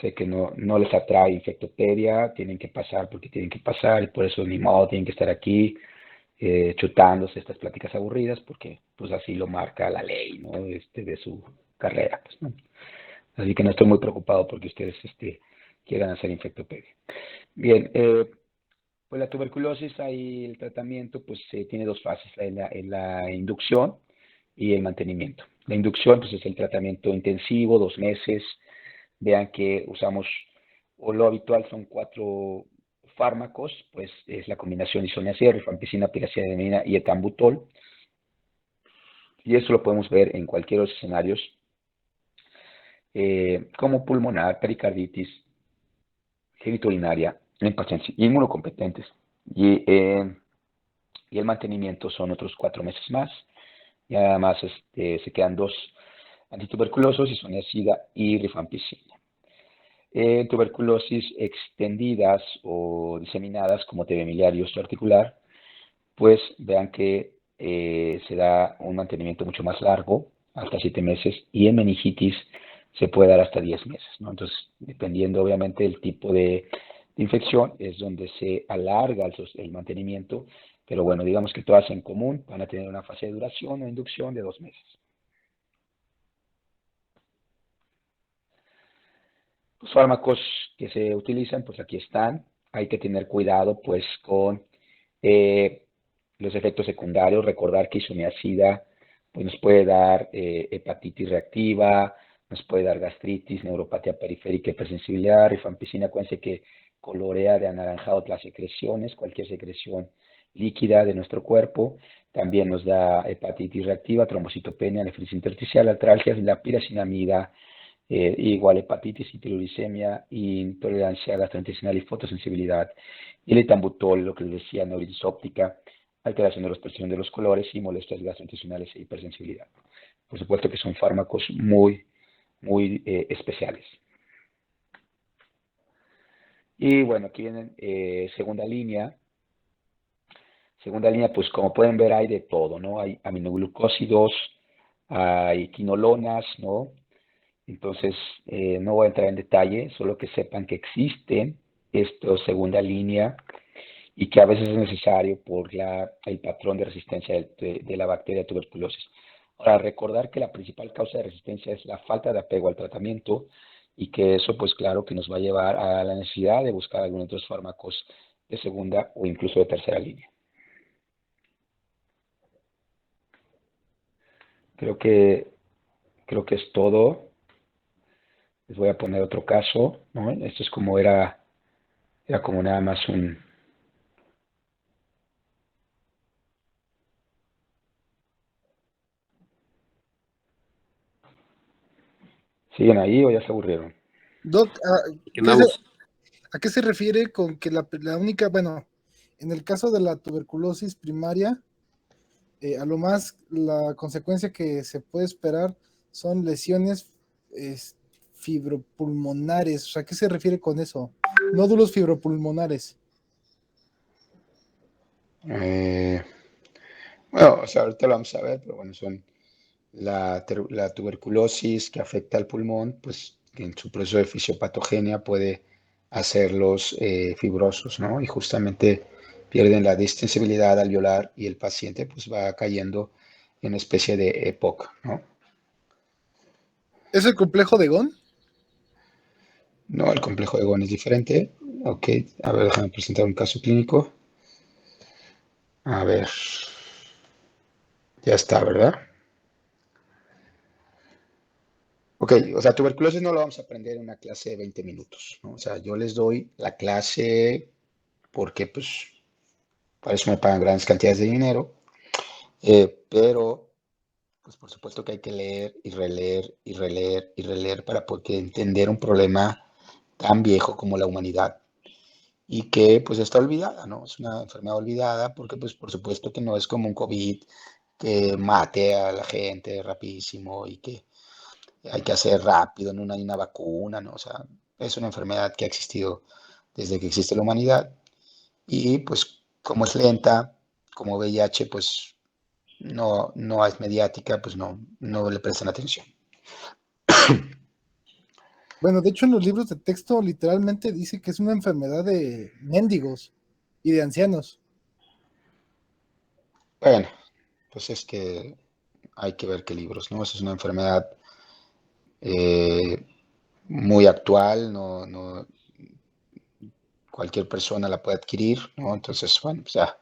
sé que no les atrae infectopedia, tienen que pasar porque tienen que pasar, y por eso ni modo tienen que estar aquí chutándose estas pláticas aburridas, porque pues así lo marca la ley, ¿no? De su carrera, pues, ¿no? Así que no estoy muy preocupado porque ustedes quieran hacer infectopedia. Bien, pues la tuberculosis, ahí el tratamiento pues tiene dos fases, la inducción y el mantenimiento. La inducción pues es el tratamiento intensivo, 2 meses. Vean que usamos, o lo habitual son 4 fármacos, pues es la combinación isoniazida, rifampicina, piracetamina y etambutol. Y eso lo podemos ver en cualquiera de los escenarios, como pulmonar, pericarditis, genitourinaria, en pacientes inmunocompetentes. Y el mantenimiento son otros 4 meses más. Y además se quedan 2 antituberculosos, isoniazida y rifampicina. Tuberculosis extendidas o diseminadas, como TB miliar y osteoarticular, pues vean que se da un mantenimiento mucho más largo, hasta 7 meses, y en meningitis se puede dar hasta 10 meses, ¿no? Entonces, dependiendo obviamente del tipo de infección, es donde se alarga el mantenimiento, pero bueno, digamos que todas en común van a tener una fase de duración o inducción de 2 meses. Los fármacos que se utilizan, pues aquí están. Hay que tener cuidado pues con los efectos secundarios. Recordar que isoniazida pues nos puede dar hepatitis reactiva, nos puede dar gastritis, neuropatía periférica, hipersensibilidad. Rifampicina, acuérdense que colorea de anaranjado las secreciones, cualquier secreción líquida de nuestro cuerpo. También nos da hepatitis reactiva, trombocitopenia, nefritis intersticial, artralgias, y la piracinamida, igual hepatitis, hiperuricemia, intolerancia gastrointestinal y fotosensibilidad. Y el etambutol, lo que les decía, neuritis óptica, alteración de la expresión de los colores y molestias gastrointestinales e hipersensibilidad. Por supuesto que son fármacos muy especiales. Y bueno, aquí vienen segunda línea. Segunda línea, pues como pueden ver, hay de todo, ¿no? Hay aminoglucósidos, hay quinolonas, ¿no? Entonces, no voy a entrar en detalle, solo que sepan que existen estos segunda línea, y que a veces es necesario por el patrón de resistencia de la bacteria tuberculosis. Ahora, recordar que la principal causa de resistencia es la falta de apego al tratamiento, y que eso, pues claro, que nos va a llevar a la necesidad de buscar algunos otros fármacos de segunda o incluso de tercera línea. Creo que, creo que es todo. Les voy a poner otro caso, ¿no? Esto es como era como nada más un... ¿Siguen ahí o ya se aburrieron? Doc, Aquí andamos. ¿a qué se refiere con que la única, bueno, en el caso de la tuberculosis primaria, a lo más la consecuencia que se puede esperar son lesiones fibropulmonares? O sea, ¿a qué se refiere con eso? Nódulos fibropulmonares. Eh, bueno, o sea, ahorita lo vamos a ver, pero bueno, son la tuberculosis que afecta al pulmón, pues que en su proceso de fisiopatogenia puede hacerlos fibrosos, ¿no? Y justamente pierden la distensibilidad al violar y el paciente pues va cayendo en una especie de EPOC, ¿no? ¿Es el complejo de Gon? No, el complejo de Gon es diferente. Ok, a ver, déjame presentar un caso clínico. A ver, ya está, ¿verdad? Ok, o sea, tuberculosis no lo vamos a aprender en una clase de 20 minutos, ¿no? O sea, yo les doy la clase porque, pues, para eso me pagan grandes cantidades de dinero, pero, pues, por supuesto que hay que leer y releer y releer y releer para poder entender un problema tan viejo como la humanidad y que, pues, está olvidada, ¿no? Es una enfermedad olvidada porque, pues, por supuesto que no es como un COVID que mate a la gente rapidísimo y que hay que hacer rápido, no hay una vacuna, ¿no? O sea, es una enfermedad que ha existido desde que existe la humanidad y pues como es lenta, como VIH, pues no es mediática, pues no le prestan atención. Bueno, de hecho en los libros de texto literalmente dice que es una enfermedad de mendigos y de ancianos. Bueno, pues es que hay que ver qué libros, ¿no? Esa es una enfermedad eh, muy actual, cualquier persona la puede adquirir, ¿no? Entonces, bueno, pues ya,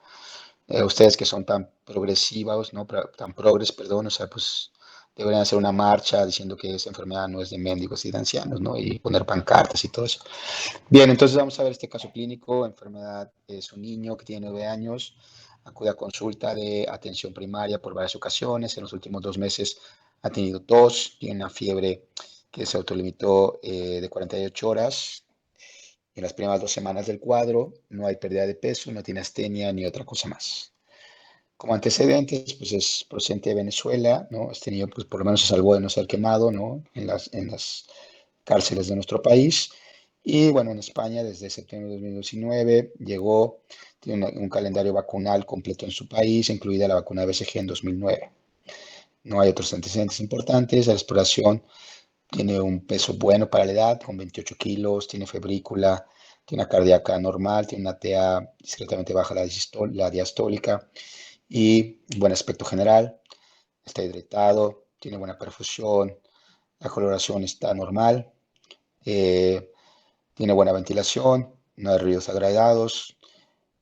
ustedes que son tan progresivos, ¿no? Tan progres, perdón, o sea, pues deberían hacer una marcha diciendo que esa enfermedad no es de mendigos y de ancianos, ¿no? Y poner pancartas y todo eso. Bien, entonces vamos a ver este caso clínico. Enfermedad es un niño que tiene 9 años, acude a consulta de atención primaria por varias ocasiones. En los últimos 2 meses ha tenido tos, tiene una fiebre que se autolimitó de 48 horas. En las primeras 2 semanas del cuadro no hay pérdida de peso, no tiene astenia ni otra cosa más. Como antecedentes, pues es procedente de Venezuela, ¿no? Has tenido, pues por lo menos se salvó de no ser quemado, ¿no? En las cárceles de nuestro país. Y bueno, en España desde septiembre de 2019 llegó, tiene un calendario vacunal completo en su país, incluida la vacuna de BCG en 2009. No hay otros antecedentes importantes. La exploración tiene un peso bueno para la edad, con 28 kilos, tiene febrícula, tiene una cardíaca normal, tiene una TA discretamente baja la diastólica y buen aspecto general. Está hidratado, tiene buena perfusión, la coloración está normal, eh, tiene buena ventilación, no hay ruidos agradados,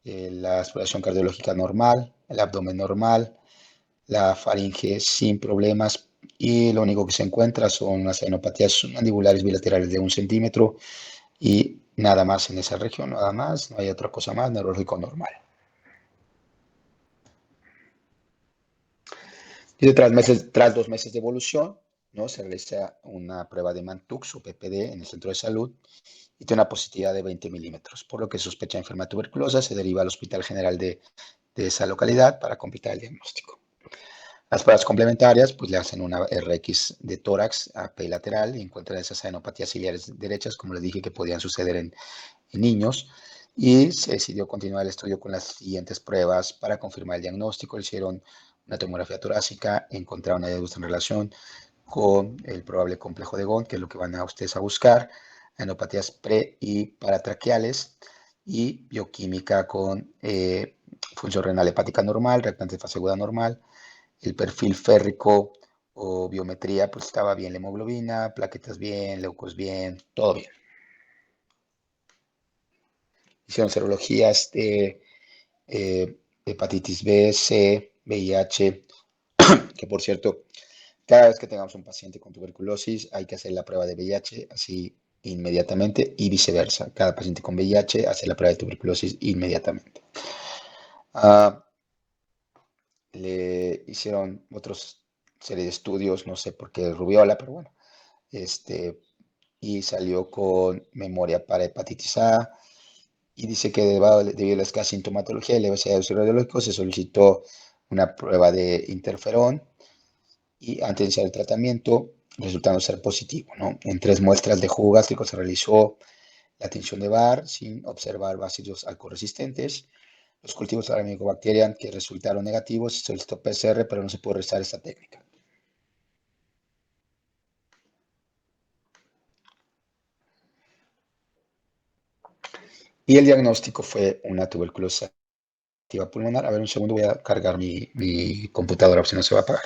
la exploración cardiológica normal, el abdomen normal, la faringe sin problemas y lo único que se encuentra son unas adenopatías mandibulares bilaterales de 1 centímetro y nada más en esa región, nada más, no hay otra cosa más, neurológico normal. Y tras 2 meses de evolución, ¿no? Se realiza una prueba de Mantoux o PPD en el centro de salud y tiene una positividad de 20 milímetros, por lo que sospecha enfermedad tuberculosa, se deriva al Hospital General de esa localidad para completar el diagnóstico. Las pruebas complementarias, pues le hacen una RX de tórax AP lateral y encuentran esas adenopatías ciliares derechas, como les dije, que podían suceder en niños. Y se decidió continuar el estudio con las siguientes pruebas para confirmar el diagnóstico. Hicieron una tomografía torácica, encontraron hallazgos en relación con el probable complejo de Gon, que es lo que van a ustedes a buscar, adenopatías pre y paratraqueales y bioquímica con función renal hepática normal, reactante de fase aguda normal, el perfil férrico o biometría, pues estaba bien la hemoglobina, plaquetas bien, leucos bien, todo bien. Hicieron serologías de hepatitis B, C, VIH, que por cierto, cada vez que tengamos un paciente con tuberculosis hay que hacer la prueba de VIH así inmediatamente y viceversa. Cada paciente con VIH hace la prueba de tuberculosis inmediatamente. Le hicieron otros serie de estudios, no sé por qué rubiola, pero bueno, y salió con memoria para hepatitis A, y dice que debido a la escasa sintomatología y la diversidad de los radiológicos se solicitó una prueba de interferón y antes de iniciar el tratamiento, resultando ser positivo, ¿no? En 3 muestras de jugo gástrico se realizó la tinción de Barr sin observar bacillus alcoholresistentes. Los cultivos de la Mycobacterium que resultaron negativos, se solicitó PCR, pero no se pudo realizar esta técnica. Y el diagnóstico fue una tuberculosis activa pulmonar. A ver, un segundo, voy a cargar mi computadora, si no se va a apagar.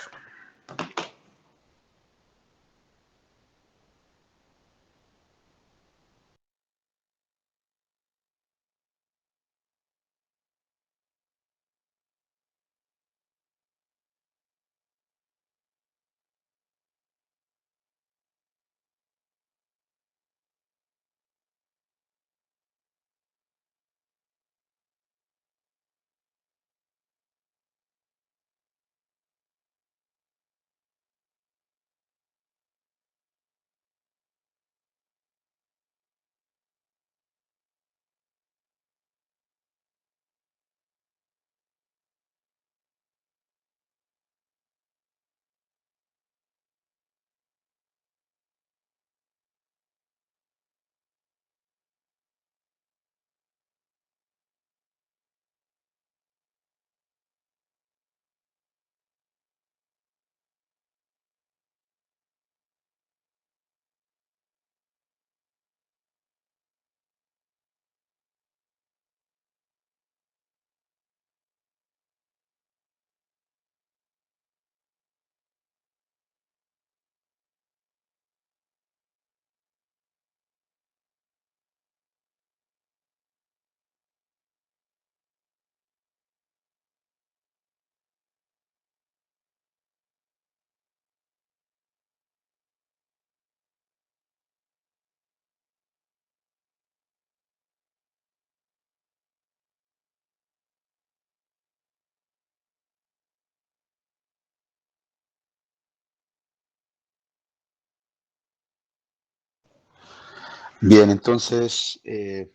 Bien, entonces, se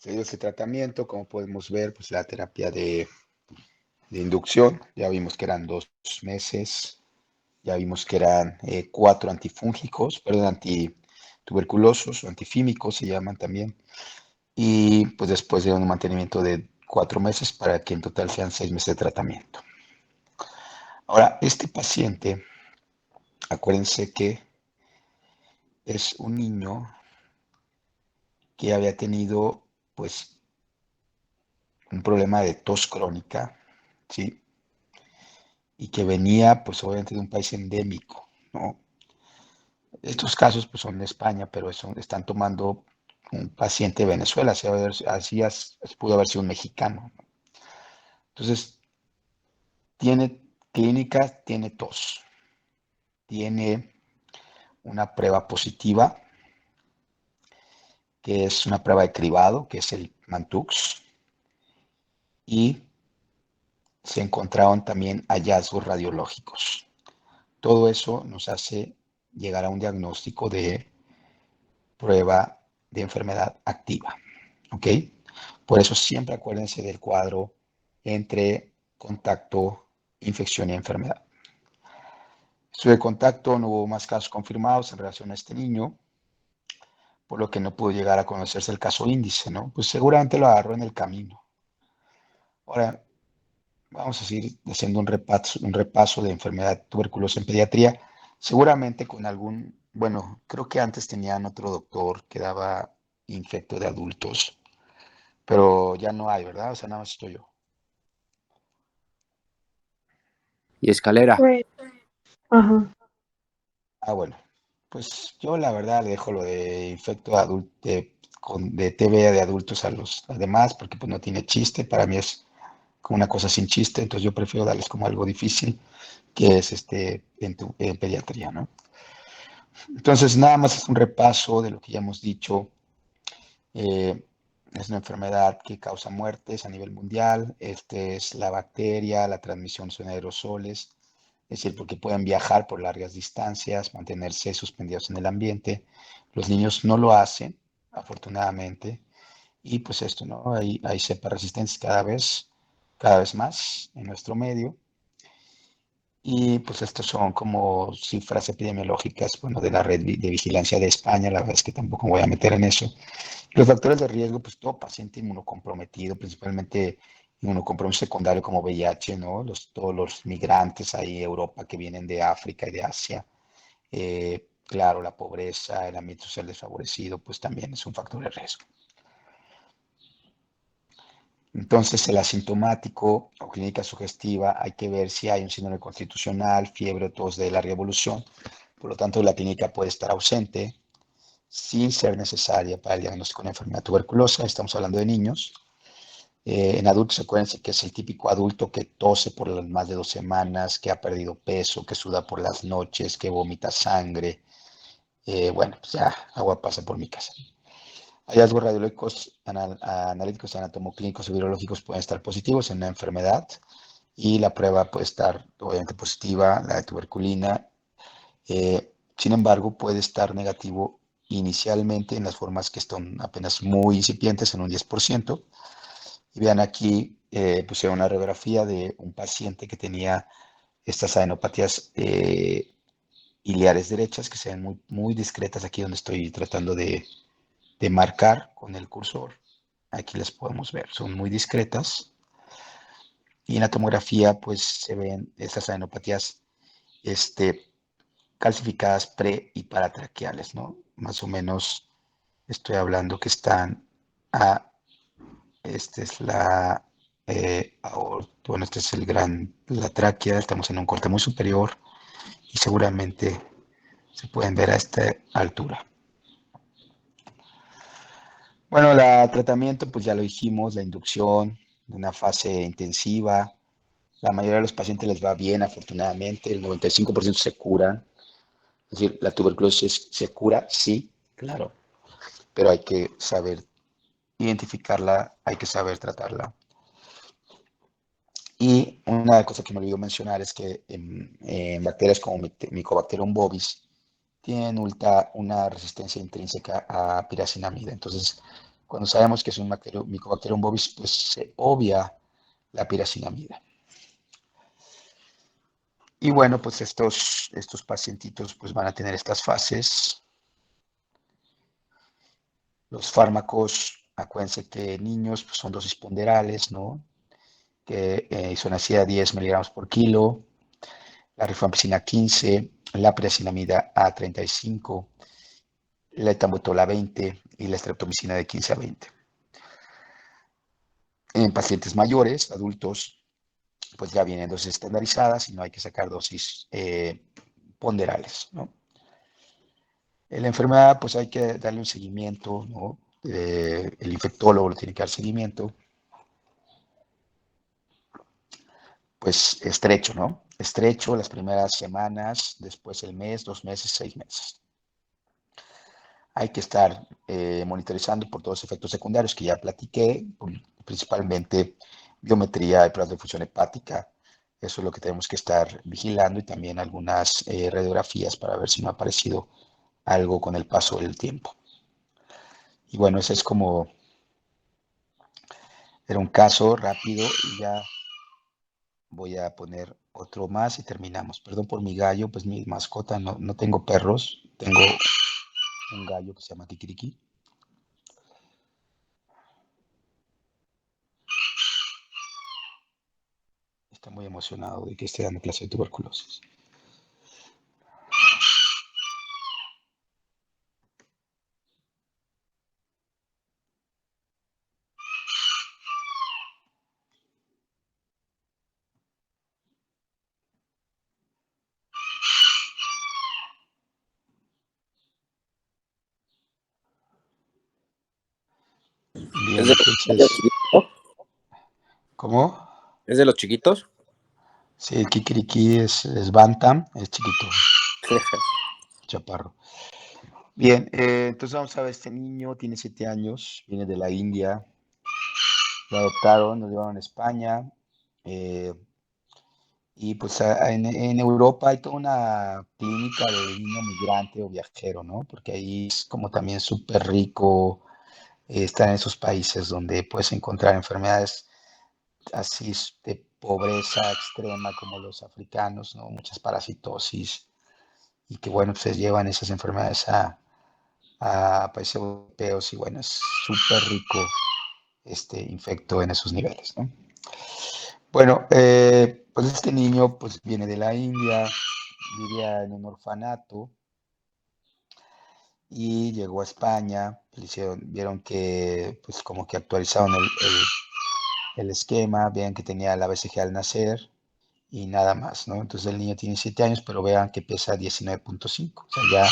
dio este tratamiento. Como podemos ver, pues la terapia de inducción, ya vimos que eran 2 meses, ya vimos que eran 4 antifúngicos, perdón, antituberculosos o antifímicos se llaman también, y pues después de un mantenimiento de 4 meses para que en total sean 6 meses de tratamiento. Ahora, este paciente, acuérdense que es un niño que había tenido pues un problema de tos crónica, ¿sí? Y que venía pues obviamente de un país endémico, ¿no? Estos casos pues son de España, pero están tomando un paciente de Venezuela, así pudo haber sido un mexicano, ¿no? Entonces, tiene clínica, tiene tos, tiene una prueba positiva, que es una prueba de cribado, que es el Mantux, y se encontraron también hallazgos radiológicos. Todo eso nos hace llegar a un diagnóstico de prueba de enfermedad activa, ¿ok? Por eso siempre acuérdense del cuadro entre contacto, infección y enfermedad. Estudio de contacto, no hubo más casos confirmados en relación a este niño, por lo que no pudo llegar a conocerse el caso índice, ¿no? Pues seguramente lo agarró en el camino. Ahora, vamos a seguir haciendo un repaso de enfermedad tuberculosa en pediatría, seguramente con algún, bueno, creo que antes tenían otro doctor que daba infecto de adultos, pero ya no hay, ¿verdad? O sea, nada más estoy yo. y escalera. Pues, ajá. Ah, bueno, pues yo la verdad le dejo lo de infecto adulto de TB de adultos a los demás porque pues no tiene chiste. Para mí es como una cosa sin chiste, entonces yo prefiero darles como algo difícil que es en pediatría, ¿no? Entonces nada más es un repaso de lo que ya hemos dicho. Eh, es una enfermedad que causa muertes a nivel mundial. Este es la bacteria, la transmisión son aerosoles, es decir, porque pueden viajar por largas distancias, mantenerse suspendidos en el ambiente. Los niños no lo hacen, afortunadamente, y pues esto, ¿no? Hay cepas resistentes cada vez más en nuestro medio. Y pues estos son como cifras epidemiológicas, bueno, de la red de vigilancia de España. La verdad es que tampoco me voy a meter en eso. Los factores de riesgo, pues todo paciente inmunocomprometido, principalmente inmunocompromiso secundario como VIH, ¿no? Todos los migrantes ahí de Europa que vienen de África y de Asia. Claro, la pobreza, el ambiente social desfavorecido, pues también es un factor de riesgo. Entonces, el asintomático o clínica sugestiva, hay que ver si hay un síndrome constitucional, fiebre o tos de larga evolución. Por lo tanto, la clínica puede estar ausente sin ser necesaria para el diagnóstico de una enfermedad tuberculosa. Estamos hablando de niños. En adultos, acuérdense que es el típico adulto que tose por las más de 2 semanas, que ha perdido peso, que suda por las noches, que vomita sangre. Bueno, pues ya agua pasa por mi casa. Hallazgos radiológicos, analíticos, anatomoclínicos y virológicos pueden estar positivos en una enfermedad y la prueba puede estar obviamente positiva, la de tuberculina. Sin embargo, puede estar negativo inicialmente en las formas que están apenas muy incipientes, en un 10%. Y vean aquí, pusieron una radiografía de un paciente que tenía estas adenopatías iliares derechas que se ven muy, muy discretas aquí donde estoy tratando de marcar con el cursor. Aquí las podemos ver, son muy discretas. Y en la tomografía, pues se ven estas adenopatías calcificadas pre y paratraqueales, ¿no? Más o menos estoy hablando que están a, esta es la bueno, este es la tráquea, estamos en un corte muy superior y seguramente se pueden ver a esta altura. Bueno, el tratamiento, pues ya lo dijimos, la inducción, una fase intensiva. La mayoría de los pacientes les va bien, afortunadamente, el 95% se curan. Es decir, la tuberculosis se cura, sí, claro, pero hay que saber identificarla, hay que saber tratarla. Y una cosa que me olvidó mencionar es que en bacterias como Mycobacterium bovis tienen una resistencia intrínseca a piracinamida. Entonces, cuando sabemos que es un Mycobacterium bovis, pues se obvia la piracinamida. Y bueno, pues estos pacientitos pues van a tener estas fases. Los fármacos, acuérdense que niños pues, son dosis ponderales, ¿no? Que isoniazida 10 miligramos por kilo, la rifampicina 15, la piracinamida a 35, la etambutola 20 y la streptomicina de 15 a 20. En pacientes mayores, adultos, pues ya vienen dosis estandarizadas y no hay que sacar dosis ponderales, ¿no? En la enfermedad, pues hay que darle un seguimiento, ¿no? El infectólogo le tiene que dar seguimiento, pues estrecho, ¿no? Estrecho las primeras semanas, después el mes, 2 meses, 6 meses. Hay que estar monitorizando por todos los efectos secundarios que ya platiqué, principalmente biometría y pruebas de función hepática. Eso es lo que tenemos que estar vigilando y también algunas radiografías para ver si no ha aparecido algo con el paso del tiempo. Y bueno, ese es como, era un caso rápido y ya voy a poner otro más y terminamos. Perdón por mi gallo, pues mi mascota, no tengo perros, tengo un gallo que se llama Kikiriki. Está muy emocionado de que esté dando clase de tuberculosis. Bien, ¿Es de los entonces, chiquitos? ¿cómo? ¿Es de los chiquitos? Sí, el Kikiriki es Bantam, es chiquito, chaparro. Bien, entonces vamos a ver, este niño tiene 7 años, viene de la India, lo adoptaron, lo llevaron a España, eh, y pues en Europa hay toda una clínica de niño migrante o viajero, ¿no? Porque ahí es como también súper rico estar en esos países donde puedes encontrar enfermedades así de pobreza extrema como los africanos, ¿no? Muchas parasitosis y que bueno, pues se llevan esas enfermedades a países europeos y bueno, es súper rico este infecto en esos niveles, ¿no? Bueno, pues este niño pues viene de la India, vivía en un orfanato y llegó a España, vieron que pues como que actualizaron el esquema, vean que tenía la BCG al nacer y nada más, ¿no? Entonces el niño tiene 7 años, pero vean que pesa 19.5, o sea, ya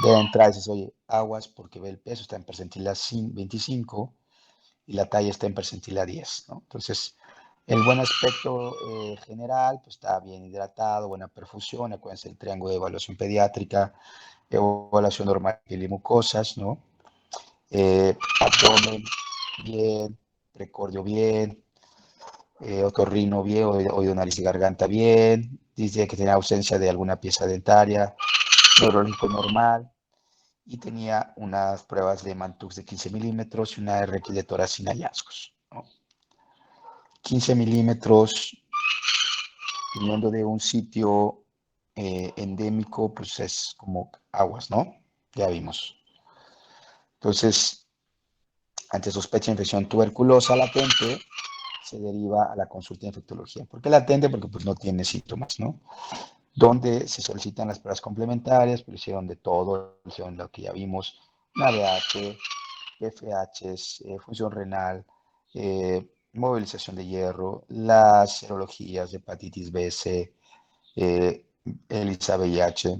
de entrada dices, oye, aguas porque ve el peso, está en percentila 25 y la talla está en percentila 10, ¿no? Entonces, el buen aspecto general, pues está bien hidratado, buena perfusión, acuérdense el triángulo de evaluación pediátrica, evaluación normal de mucosas, ¿no? Abdomen bien, precordio bien, otorrino bien, oído, nariz y garganta bien, dice que tenía ausencia de alguna pieza dentaria, neurológico normal, y tenía unas pruebas de Mantux de 15 milímetros y una RX de tórax sin hallazgos, ¿no? 15 milímetros, viniendo de un sitio endémico, pues es como aguas, ¿no? Ya vimos. Entonces, ante sospecha de infección tuberculosa latente, se deriva a la consulta de infectología. ¿Por qué latente? Porque pues no tiene síntomas, ¿no? Donde se solicitan las pruebas complementarias, pero hicieron de todo, hicieron lo que ya vimos, una ADH, FHs, función renal, movilización de hierro, las serologías de hepatitis B, C, ELISA, VIH,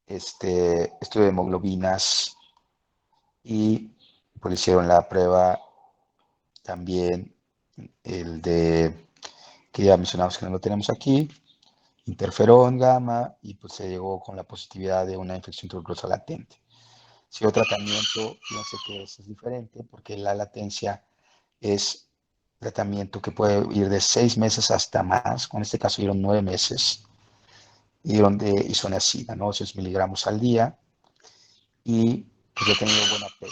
estudio de hemoglobinas y pues hicieron la prueba también, el de, que ya mencionamos que no lo tenemos aquí, interferón, gamma, y pues se llegó con la positividad de una infección tuberculosa latente. Si el tratamiento, fíjense que es diferente porque la latencia es tratamiento que puede ir de 6 meses hasta más. Con este caso dieron 9 meses. Y dieron de isoniazida, ¿no? 6 miligramos al día. Y pues he tenido buena fe.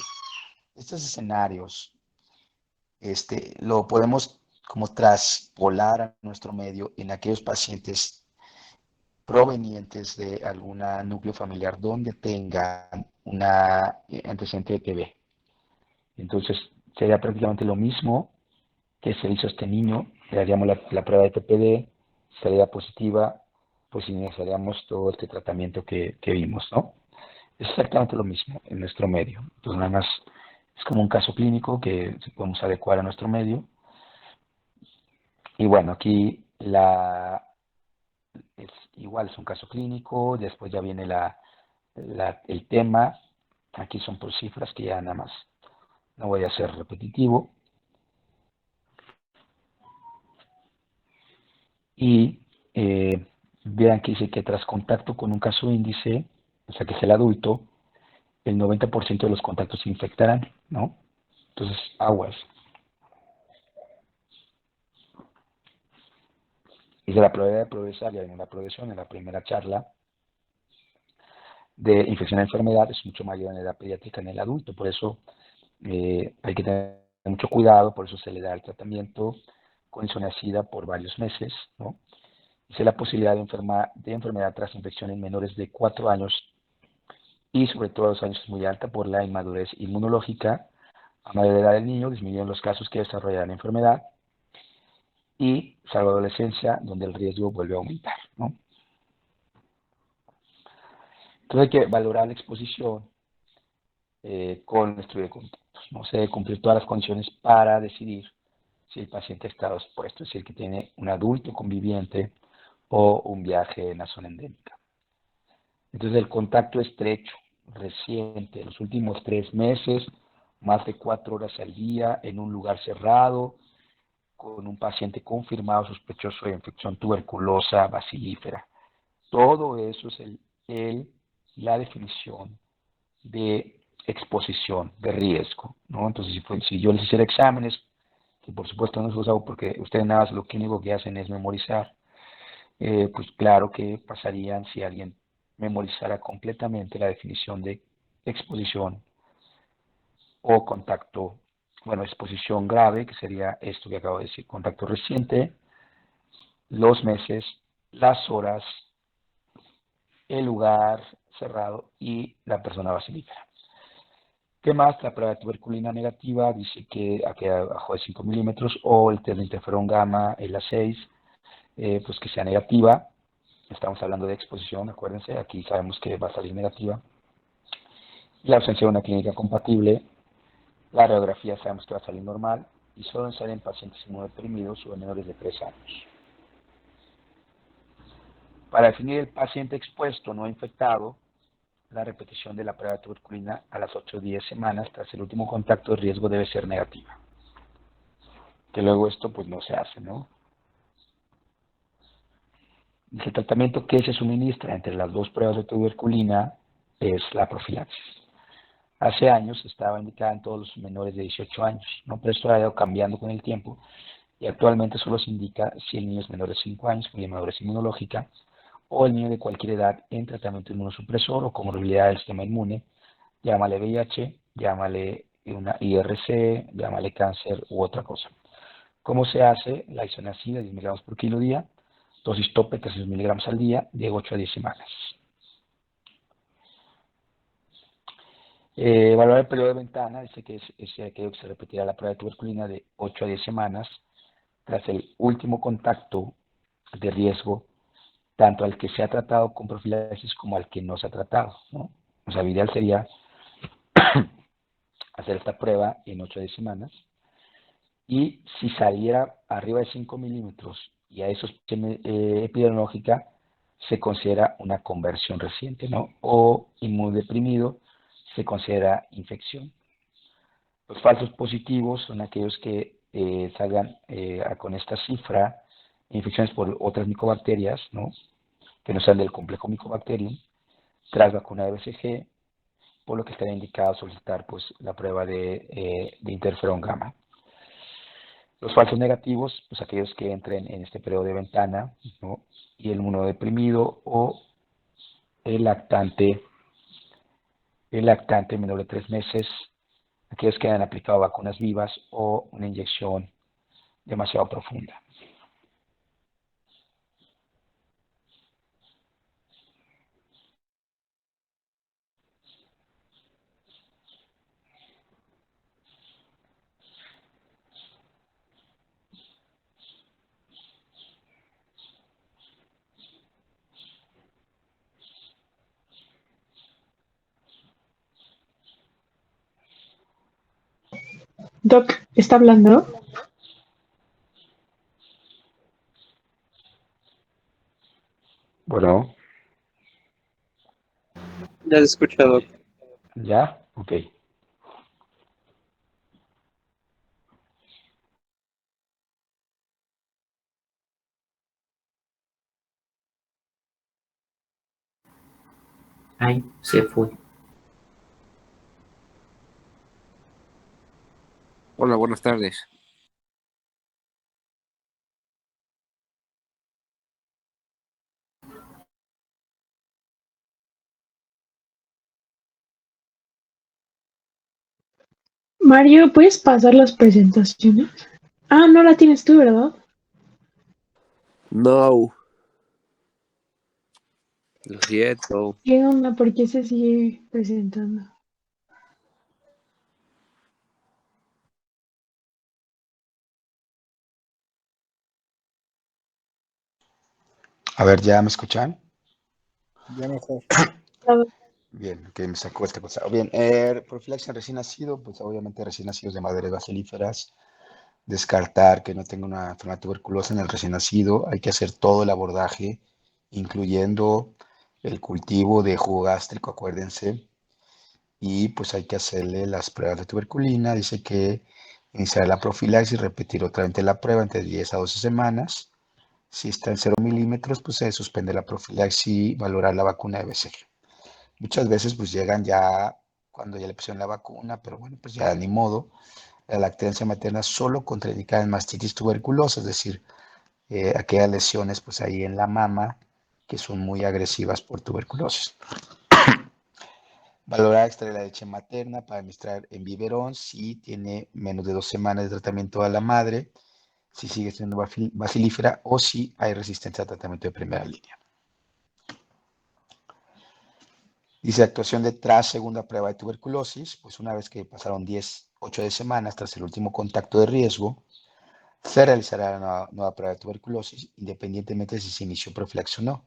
Estos escenarios lo podemos como traspolar a nuestro medio en aquellos pacientes provenientes de algún núcleo familiar donde tengan una antecedente de TB. Entonces, sería prácticamente lo mismo que se hizo a este niño. Le haríamos la prueba de TPD, salida positiva, pues iniciaríamos todo este tratamiento que vimos, ¿no? Es exactamente lo mismo en nuestro medio. Entonces, nada más es como un caso clínico que podemos adecuar a nuestro medio. Y bueno, aquí es igual, es un caso clínico, después ya viene el tema. Aquí son por cifras que ya nada más no voy a ser repetitivo. Y vean que dice que tras contacto con un caso índice, o sea que es el adulto, el 90% de los contactos se infectarán, ¿no? Entonces, aguas. Hice la prueba de progresar, ya en la progresión, en la primera charla, de infección de enfermedad es mucho mayor en la edad pediátrica en el adulto, por eso hay que tener mucho cuidado, por eso se le da el tratamiento con isoniazida por varios meses, ¿no? Dice la posibilidad de enfermedad tras infección en menores de 4 años y sobre todo a los años es muy alta por la inmadurez inmunológica. A mayor edad del niño disminuyen los casos que desarrollan la enfermedad y salvo adolescencia donde el riesgo vuelve a aumentar, ¿no? Entonces hay que valorar la exposición con el estudio de contactos, ¿no? Se debe cumplir todas las condiciones para decidir si el paciente está expuesto, es decir, que tiene un adulto conviviente o un viaje en la zona endémica. Entonces el contacto estrecho, reciente, los últimos 3 meses más de 4 horas al día en un lugar cerrado con un paciente confirmado sospechoso de infección tuberculosa bacilífera. Todo eso es la definición de exposición, de riesgo, ¿no? Entonces, si yo les hiciera exámenes, que por supuesto no se los hago porque ustedes nada más lo único que hacen es memorizar, pues claro que pasarían si alguien memorizara completamente la definición de exposición o contacto, bueno, exposición grave, que sería esto que acabo de decir, contacto reciente, los meses, las horas, el lugar cerrado y la persona bacilífera. ¿Qué más? La prueba de tuberculina negativa dice que abajo de 5 milímetros o el test de interferón gamma, el A6, pues que sea negativa. Estamos hablando de exposición, acuérdense, aquí sabemos que va a salir negativa. La ausencia de una clínica compatible, la radiografía sabemos que va a salir normal y solo salen en pacientes inmunodeprimidos o menores de 3 años. Para definir el paciente expuesto no infectado, la repetición de la prueba de tuberculina a las 8 o 10 semanas tras el último contacto de riesgo debe ser negativa. Que luego esto pues no se hace, ¿no? El tratamiento que se suministra entre las dos pruebas de tuberculina es la profilaxis. Hace años estaba indicada en todos los menores de 18 años, ¿no? Pero esto ha ido cambiando con el tiempo y actualmente solo se indica si el niño es menor de 5 años con madurez inmunológica o el niño de cualquier edad en tratamiento inmunosupresor o comorbilidad del sistema inmune, llámale VIH, llámale una IRC, llámale cáncer u otra cosa. ¿Cómo se hace? La isoniazida, 10 miligramos por kilo día, dosis tope 300 miligramos al día, de 8 a 10 semanas. Evaluar el periodo de ventana, dice que es aquello que se repetirá la prueba de tuberculina de 8 a 10 semanas tras el último contacto de riesgo, tanto al que se ha tratado con profilaxis como al que no se ha tratado, ¿no? O sea, ideal sería hacer esta prueba en 8 a 10 semanas y si saliera arriba de 5 milímetros y a eso epidemiológica, se considera una conversión reciente, ¿no? O inmunodeprimido se considera infección. Los falsos positivos son aquellos que salgan con esta cifra, infecciones por otras micobacterias, ¿no? Que no sean del complejo Mycobacterium, tras vacuna de BCG, por lo que estaría indicado solicitar pues, la prueba de interferón gamma. Los falsos negativos, pues aquellos que entren en este periodo de ventana, ¿no? Y el inmunodeprimido o el lactante menor de 3 meses, aquellos que han aplicado vacunas vivas o una inyección demasiado profunda. Doc, ¿está hablando? Bueno, Ya se escucha, Doc. ¿ya? Ok. Ay, se fue. Hola, buenas tardes. Mario, ¿puedes pasar las presentaciones? Ah, no la tienes tú, ¿verdad? No. Lo siento. ¿Qué onda? ¿Por qué se sigue presentando? A ver, ¿ya me escuchan? Ya mejor. Bien, que me sacó esta cosa. Bien, profilaxis en recién nacido, pues obviamente recién nacidos de madres bacilíferas, descartar que no tenga una enfermedad tuberculosa en el recién nacido, hay que hacer todo el abordaje, incluyendo el cultivo de jugo gástrico, acuérdense, y pues hay que hacerle las pruebas de tuberculina. Dice que iniciar la profilaxis, repetir otra vez la prueba entre 10 a 12 semanas. Si está en 0 milímetros, pues se suspende la profilaxis y valorar la vacuna de BCG. Muchas veces pues llegan ya cuando ya le pusieron la vacuna, pero bueno, pues ya ni modo. La lactancia materna solo contraindicada en mastitis tuberculosa, es decir, aquellas lesiones pues ahí en la mama que son muy agresivas por tuberculosis. Valorar extraer la leche materna para administrar en biberón si tiene menos de 2 semanas de tratamiento a la madre, si sigue siendo bacilífera o si hay resistencia al tratamiento de primera línea. Dice actuación de tras segunda prueba de tuberculosis, pues una vez que pasaron 8 semanas tras el último contacto de riesgo, se realizará la nueva prueba de tuberculosis independientemente de si se inició profilaxis o no.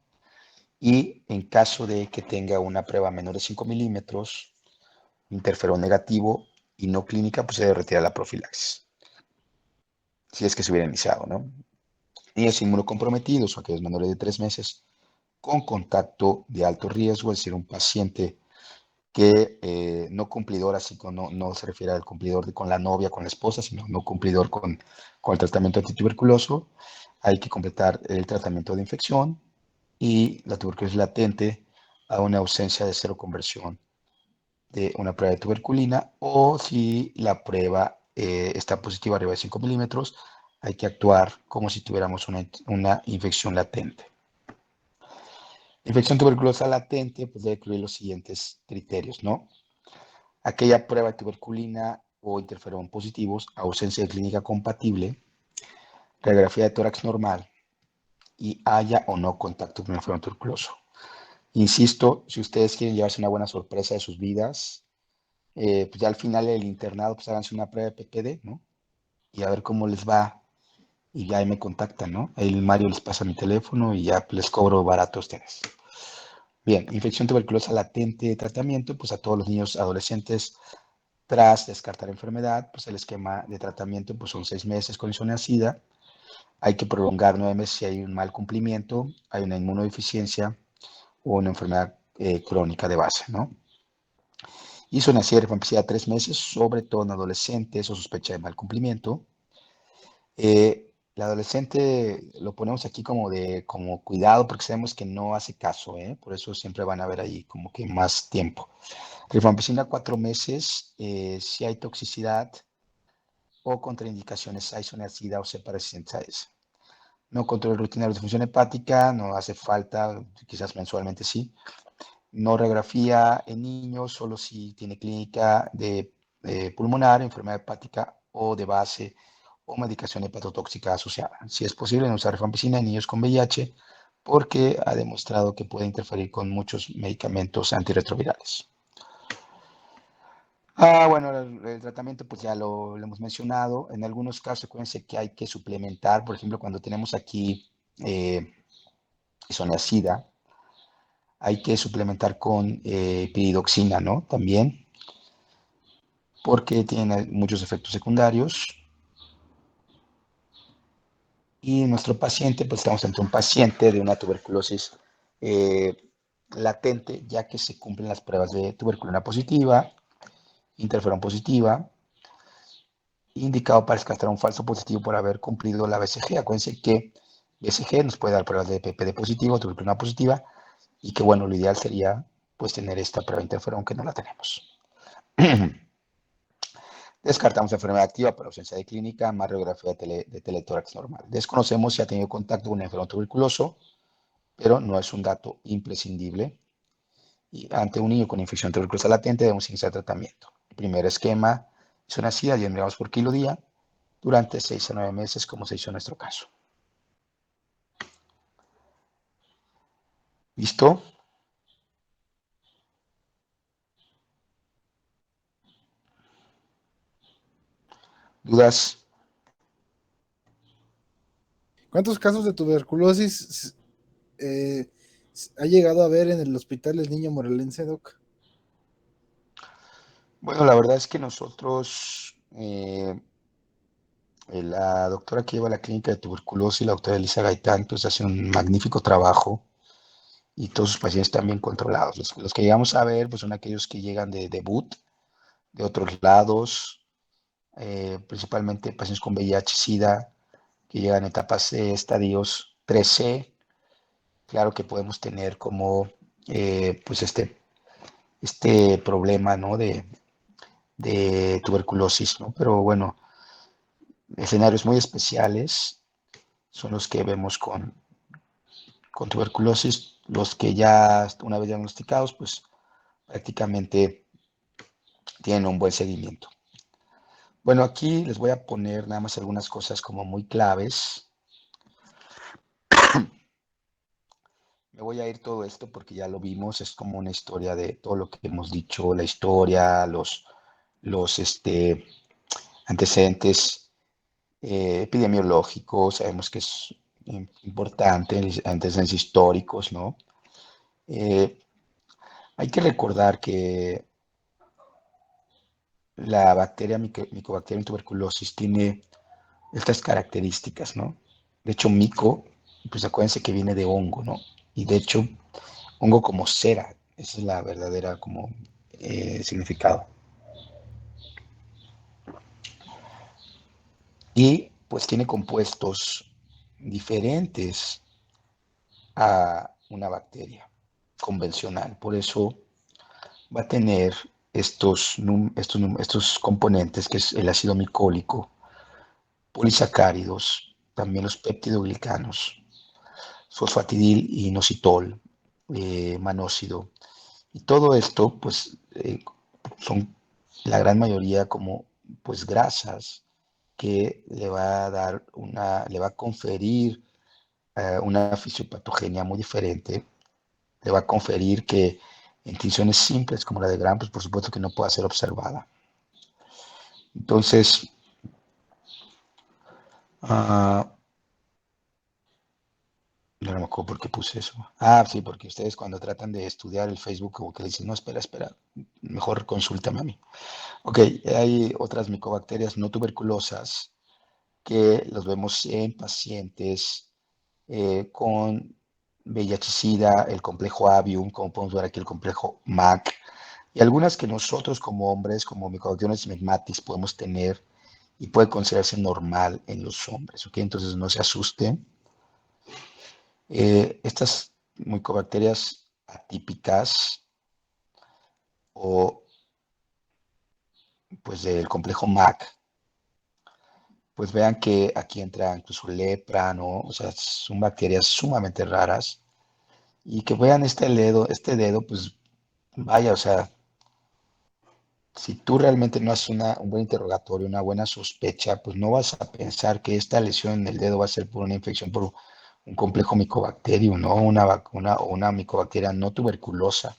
Y en caso de que tenga una prueba menor de 5 milímetros, interferón negativo y no clínica, pues se debe retirar la profilaxis. Si es que se hubiera iniciado, ¿no? Niños inmunocomprometidos o aquellos menores de 3 meses con contacto de alto riesgo, es decir, un paciente que no cumplidor, así que no se refiere al cumplidor con la novia, con la esposa, sino no cumplidor con el tratamiento antituberculoso. Hay que completar el tratamiento de infección y la tuberculosis latente a una ausencia de cero conversión de una prueba de tuberculina, o si la prueba está positiva arriba de 5 milímetros, hay que actuar como si tuviéramos una infección latente. Infección tuberculosa latente pues debe incluir los siguientes criterios, ¿no? Aquella prueba de tuberculina o interferón positivos, ausencia de clínica compatible, radiografía de tórax normal y haya o no contacto con el enfermo tuberculoso. Insisto, si ustedes quieren llevarse una buena sorpresa de sus vidas, pues ya al final del internado, pues háganse una prueba de PPD, ¿no? Y a ver cómo les va. Y ya ahí me contactan, ¿no? Ahí el Mario les pasa mi teléfono y ya les cobro barato a ustedes. Bien, infección tuberculosa latente de tratamiento, pues a todos los niños adolescentes tras descartar enfermedad, pues el esquema de tratamiento pues son 6 meses con isoniazida. Hay que prolongar 9 meses si hay un mal cumplimiento, hay una inmunodeficiencia o una enfermedad crónica de base, ¿no? Isoniazida rifampicida 3 meses, sobre todo en adolescentes o sospecha de mal cumplimiento. El adolescente lo ponemos aquí como cuidado porque sabemos que no hace caso, por eso siempre van a ver ahí como que más tiempo. Rifampicina 4 meses, si hay toxicidad o contraindicaciones a isoniazida o cepa resistente a esa. No control rutinario de función hepática, no hace falta, quizás mensualmente sí. No radiografía en niños, solo si tiene clínica de pulmonar, enfermedad hepática o de base o medicación hepatotóxica asociada. Si es posible, no usar rifampicina en niños con VIH porque ha demostrado que puede interferir con muchos medicamentos antirretrovirales. Bueno, el tratamiento pues ya lo hemos mencionado. En algunos casos, acuérdense que hay que suplementar. Por ejemplo, cuando tenemos aquí isoniazida, hay que suplementar con piridoxina, ¿no? También, porque tiene muchos efectos secundarios. Y nuestro paciente, pues estamos ante un paciente de una tuberculosis latente, ya que se cumplen las pruebas de tuberculina positiva, interferón positiva, indicado para descartar un falso positivo por haber cumplido la BCG. Acuérdense que BCG nos puede dar pruebas de PPD positivo, tuberculina positiva, y que bueno, lo ideal sería pues tener esta prueba de interferón que no la tenemos. Descartamos enfermedad activa por ausencia de clínica, más radiografía de teletórax normal. Desconocemos si ha tenido contacto con un enfermo tuberculoso, pero no es un dato imprescindible. Y ante un niño con infección tuberculosa latente debemos iniciar tratamiento. El primer esquema isoniazida 10 miligramos por kilo día durante 6 a 9 meses, como se hizo en nuestro caso. ¿Listo? ¿Dudas? ¿Cuántos casos de tuberculosis ha llegado a ver en el hospital del niño morelense, Doc? Bueno, la verdad es que nosotros, la doctora que lleva la clínica de tuberculosis, la doctora Elisa Gaitán, pues hace un magnífico trabajo y todos sus pacientes están bien controlados. Los que llegamos a ver pues, son aquellos que llegan de debut, de otros lados, principalmente pacientes con VIH-Sida, que llegan a etapas de estadios 3C. Claro que podemos tener como pues este problema, ¿no? de tuberculosis, ¿no? Pero bueno, escenarios muy especiales son los que vemos con tuberculosis. Los que ya, una vez diagnosticados, pues prácticamente tienen un buen seguimiento. Bueno, aquí les voy a poner nada más algunas cosas como muy claves. Me voy a ir todo esto porque ya lo vimos, es como una historia de todo lo que hemos dicho, la historia, los antecedentes epidemiológicos, sabemos que es importante, antecedentes históricos, ¿no? Hay que recordar que la bacteria Mycobacterium tuberculosis tiene estas características, ¿no? De hecho, mico, pues acuérdense que viene de hongo, ¿no? Y de hecho, hongo como cera, esa es la verdadera como significado. Y pues tiene compuestos diferentes a una bacteria convencional. Por eso va a tener estos componentes, que es el ácido micólico, polisacáridos, también los peptidoglicanos, fosfatidil inositol, manóxido. Y todo esto, pues, son la gran mayoría como, pues, grasas que le va a dar le va a conferir una fisiopatogenia muy diferente, le va a conferir que en tinciones simples como la de Gram, pues por supuesto que no pueda ser observada. Entonces, no me acuerdo por qué puse eso. Sí, porque ustedes cuando tratan de estudiar el Facebook, como que le dicen, no, espera, mejor consúltame a mí. Ok, hay otras micobacterias no tuberculosas que los vemos en pacientes con VIH-Sida, el complejo Avium, como podemos ver aquí el complejo MAC, y algunas que nosotros como hombres, como Mycobacterium smegmatis, podemos tener y puede considerarse normal en los hombres, ¿ok? Entonces no se asusten. Estas mycobacterias atípicas o pues del complejo MAC, pues vean que aquí entra incluso lepra, ¿no? O sea, son bacterias sumamente raras y que vean este dedo, pues vaya, o sea, si tú realmente no haces un buen interrogatorio, una buena sospecha, pues no vas a pensar que esta lesión en el dedo va a ser por una infección por un complejo micobacterio, ¿no? Una micobacteria no tuberculosa.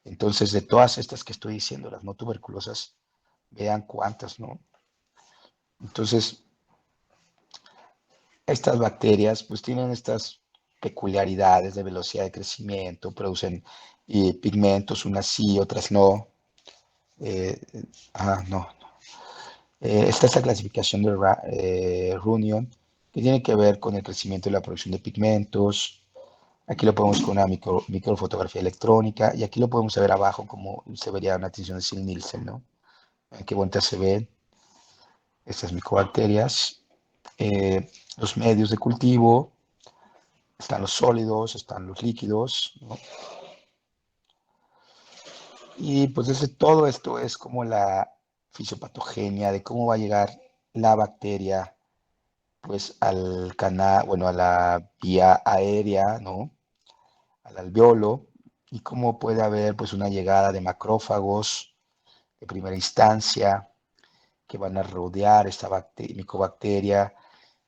Entonces, de todas estas que estoy diciendo, las no tuberculosas, vean cuántas, ¿no? Entonces, estas bacterias pues tienen estas peculiaridades de velocidad de crecimiento, producen pigmentos, unas sí, otras no. No. Está esta clasificación de Runion, que tiene que ver con el crecimiento y la producción de pigmentos. Aquí lo podemos con una microfotografía electrónica y aquí lo podemos ver abajo como se vería una tinción de Sil-Nielsen, ¿no? Qué bonitas se ven estas micobacterias. Los medios de cultivo, están los sólidos, están los líquidos, ¿no? Y pues todo esto es como la fisiopatogenia de cómo va a llegar la bacteria pues al canal, bueno, a la vía aérea, ¿no? Al alveolo, y cómo puede haber pues una llegada de macrófagos de primera instancia que van a rodear esta micobacteria,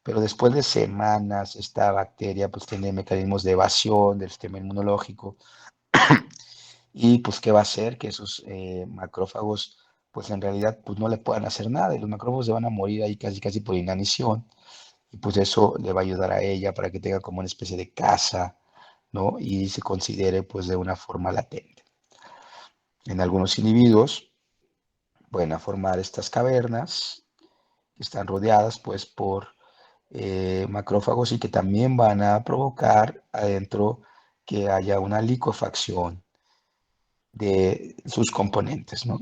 pero después de semanas esta bacteria pues tiene mecanismos de evasión del sistema inmunológico y pues qué va a hacer que esos macrófagos pues en realidad pues no le puedan hacer nada y los macrófagos se van a morir ahí casi por inanición y pues eso le va a ayudar a ella para que tenga como una especie de casa, ¿no? Y se considere pues de una forma latente. En algunos individuos pueden formar estas cavernas que están rodeadas pues por macrófagos y que también van a provocar adentro que haya una licuefacción de sus componentes, ¿no?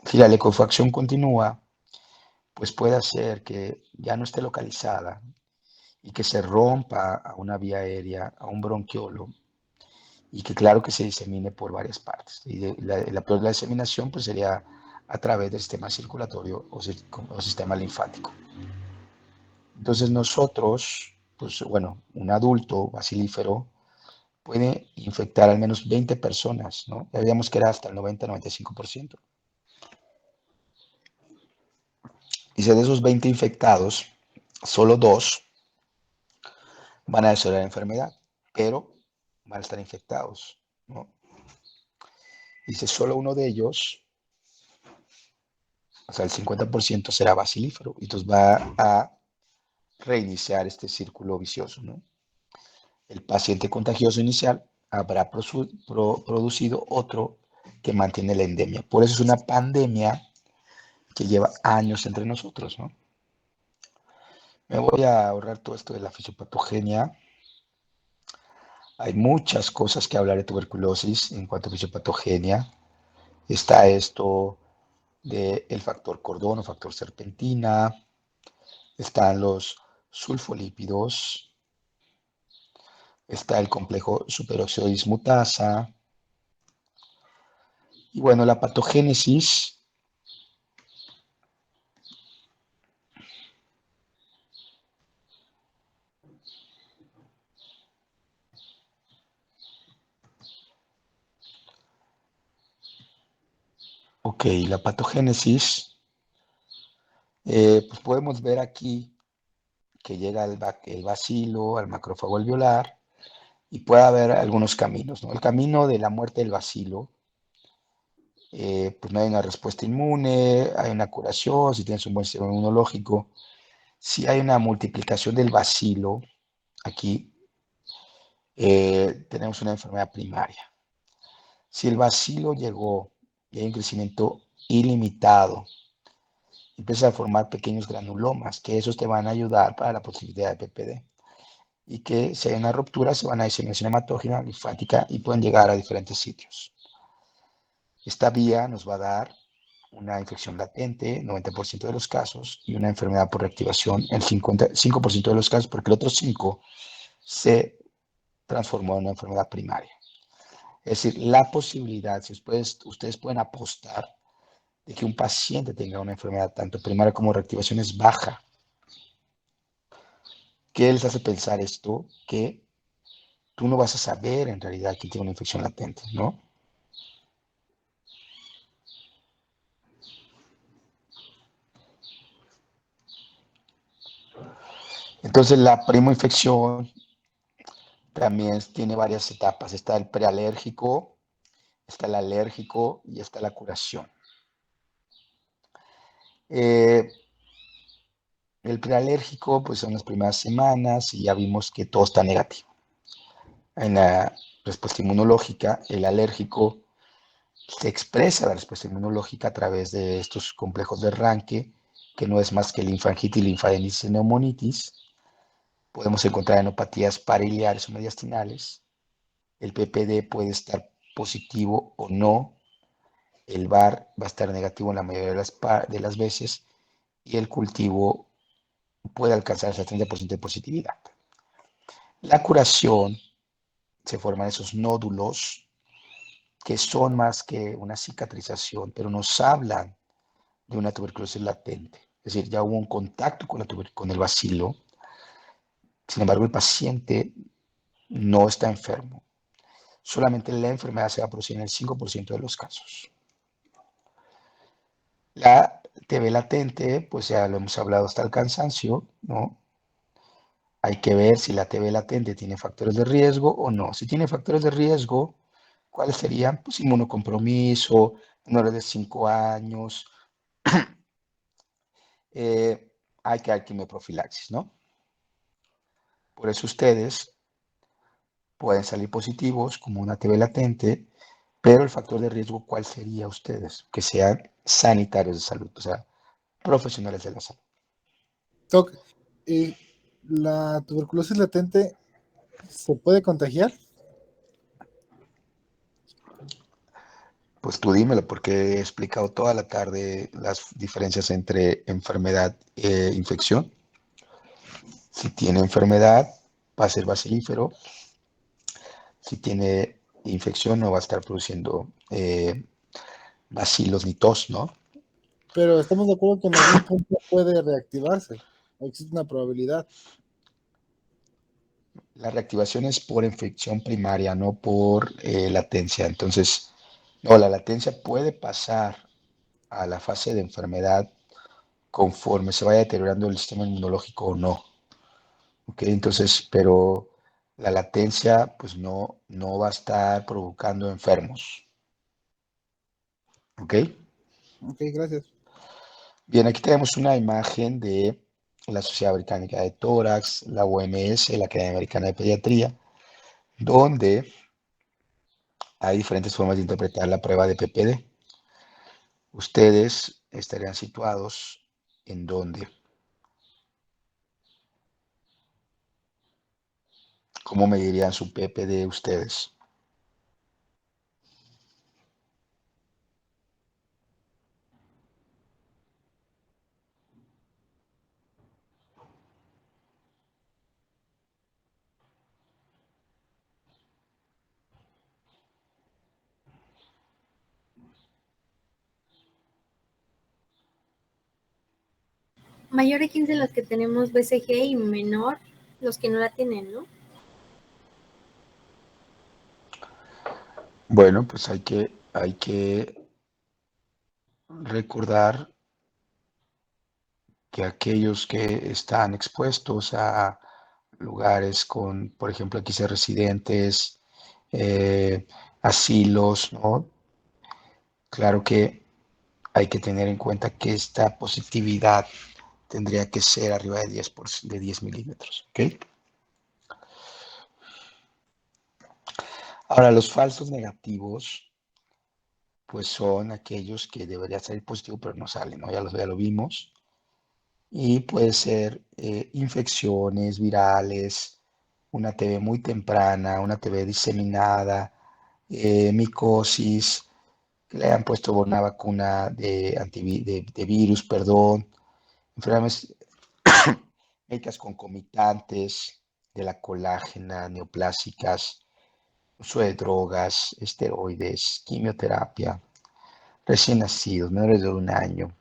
Si la licuefacción continúa, pues puede hacer que ya no esté localizada y que se rompa a una vía aérea, a un bronquiolo, y que claro que se disemine por varias partes. Y la peor la diseminación pues sería a través del sistema circulatorio o sistema linfático. Entonces nosotros, pues bueno, un adulto bacilífero puede infectar al menos 20 personas, ¿no? Ya veíamos que era hasta el 90-95%. Y si de esos 20 infectados, solo 2 van a desarrollar la enfermedad, pero van a estar infectados, ¿no? Y si solo uno de ellos, o sea, el 50% será bacilífero, y entonces va a reiniciar este círculo vicioso, ¿no? El paciente contagioso inicial habrá producido otro que mantiene la endemia. Por eso es una pandemia que lleva años entre nosotros, ¿no? Me voy a ahorrar todo esto de la fisiopatogenia. Hay muchas cosas que hablar de tuberculosis en cuanto a fisiopatogenia. Está esto del factor cordón o factor serpentina. Están los sulfolípidos. Está el complejo superóxido dismutasa. Y bueno, la patogénesis. Ok, la patogénesis. Pues podemos ver aquí que llega el bacilo al macrófago alveolar y puede haber algunos caminos, ¿no? El camino de la muerte del bacilo, pues no hay una respuesta inmune, hay una curación, si tienes un buen sistema inmunológico. Si hay una multiplicación del bacilo, aquí tenemos una enfermedad primaria. Si el bacilo llegó y hay un crecimiento ilimitado, empieza a formar pequeños granulomas, que esos te van a ayudar para la posibilidad de PPD. Y que si hay una ruptura se van a diseminación hematógena, linfática y pueden llegar a diferentes sitios. Esta vía nos va a dar una infección latente, 90% de los casos, y una enfermedad por reactivación, el 5% de los casos, porque el otro 5% se transformó en una enfermedad primaria. Es decir, la posibilidad, si ustedes pueden apostar de que un paciente tenga una enfermedad tanto primaria como reactivación es baja. ¿Qué les hace pensar esto? Que tú no vas a saber en realidad quién tiene una infección latente, ¿no? Entonces la primoinfección también tiene varias etapas. Está el prealérgico, está el alérgico y está la curación. El prealérgico, pues son las primeras semanas y ya vimos que todo está negativo. En la respuesta inmunológica, el alérgico se expresa la respuesta inmunológica a través de estos complejos de Ranke, que no es más que linfangitis, linfadenitis y neumonitis. Podemos encontrar enopatías pariliares o mediastinales. El PPD puede estar positivo o no. El VAR va a estar negativo en la mayoría de las veces y el cultivo puede alcanzar hasta el 30% de positividad. La curación se forman esos nódulos que son más que una cicatrización, pero nos hablan de una tuberculosis latente. Es decir, ya hubo un contacto con el bacilo, sin embargo el paciente no está enfermo. Solamente la enfermedad se va a producir en el 5% de los casos. La TB latente, pues ya lo hemos hablado hasta el cansancio, ¿no? Hay que ver si la TB latente tiene factores de riesgo o no. Si tiene factores de riesgo, ¿cuáles serían? Pues inmunocompromiso, menores de 5 años, hay que dar quimioprofilaxis, ¿no? Por eso ustedes pueden salir positivos como una TB latente, pero el factor de riesgo, ¿cuál sería ustedes? Que sean sanitarios de salud, o sea, profesionales de la salud. Doc, ¿la tuberculosis latente se puede contagiar? Pues tú dímelo, porque he explicado toda la tarde las diferencias entre enfermedad e infección. Si tiene enfermedad, va a ser bacilífero. Si tiene infección, no va a estar produciendo bacilos ni tos, ¿no? Pero estamos de acuerdo que en algún punto puede reactivarse. Existe una probabilidad. La reactivación es por infección primaria, no por latencia. Entonces, no, la latencia puede pasar a la fase de enfermedad conforme se vaya deteriorando el sistema inmunológico o no. ¿Ok? Entonces, pero la latencia, pues no va a estar provocando enfermos. ¿Ok? Ok, gracias. Bien, aquí tenemos una imagen de la Sociedad Británica de Tórax, la OMS, la Academia Americana de Pediatría, donde hay diferentes formas de interpretar la prueba de PPD. Ustedes estarían situados en dónde. ¿Cómo medirían su PPD ustedes? Mayor X de los que tenemos BCG y menor los que no la tienen, ¿no? Bueno, pues hay que recordar que aquellos que están expuestos a lugares con, por ejemplo, aquí dice residentes, asilos, ¿no? Claro que hay que tener en cuenta que esta positividad tendría que ser arriba de 10 milímetros, ¿ok? Ahora, los falsos negativos, pues son aquellos que debería salir positivo, pero no salen, ¿no? Ya lo vimos. Y puede ser infecciones virales, una TB muy temprana, una TB diseminada, micosis, que le hayan puesto una vacuna de virus, perdón, enfermedades médicas concomitantes de la colágena, neoplásicas, uso de drogas, esteroides, quimioterapia, recién nacidos, menores de 1 año,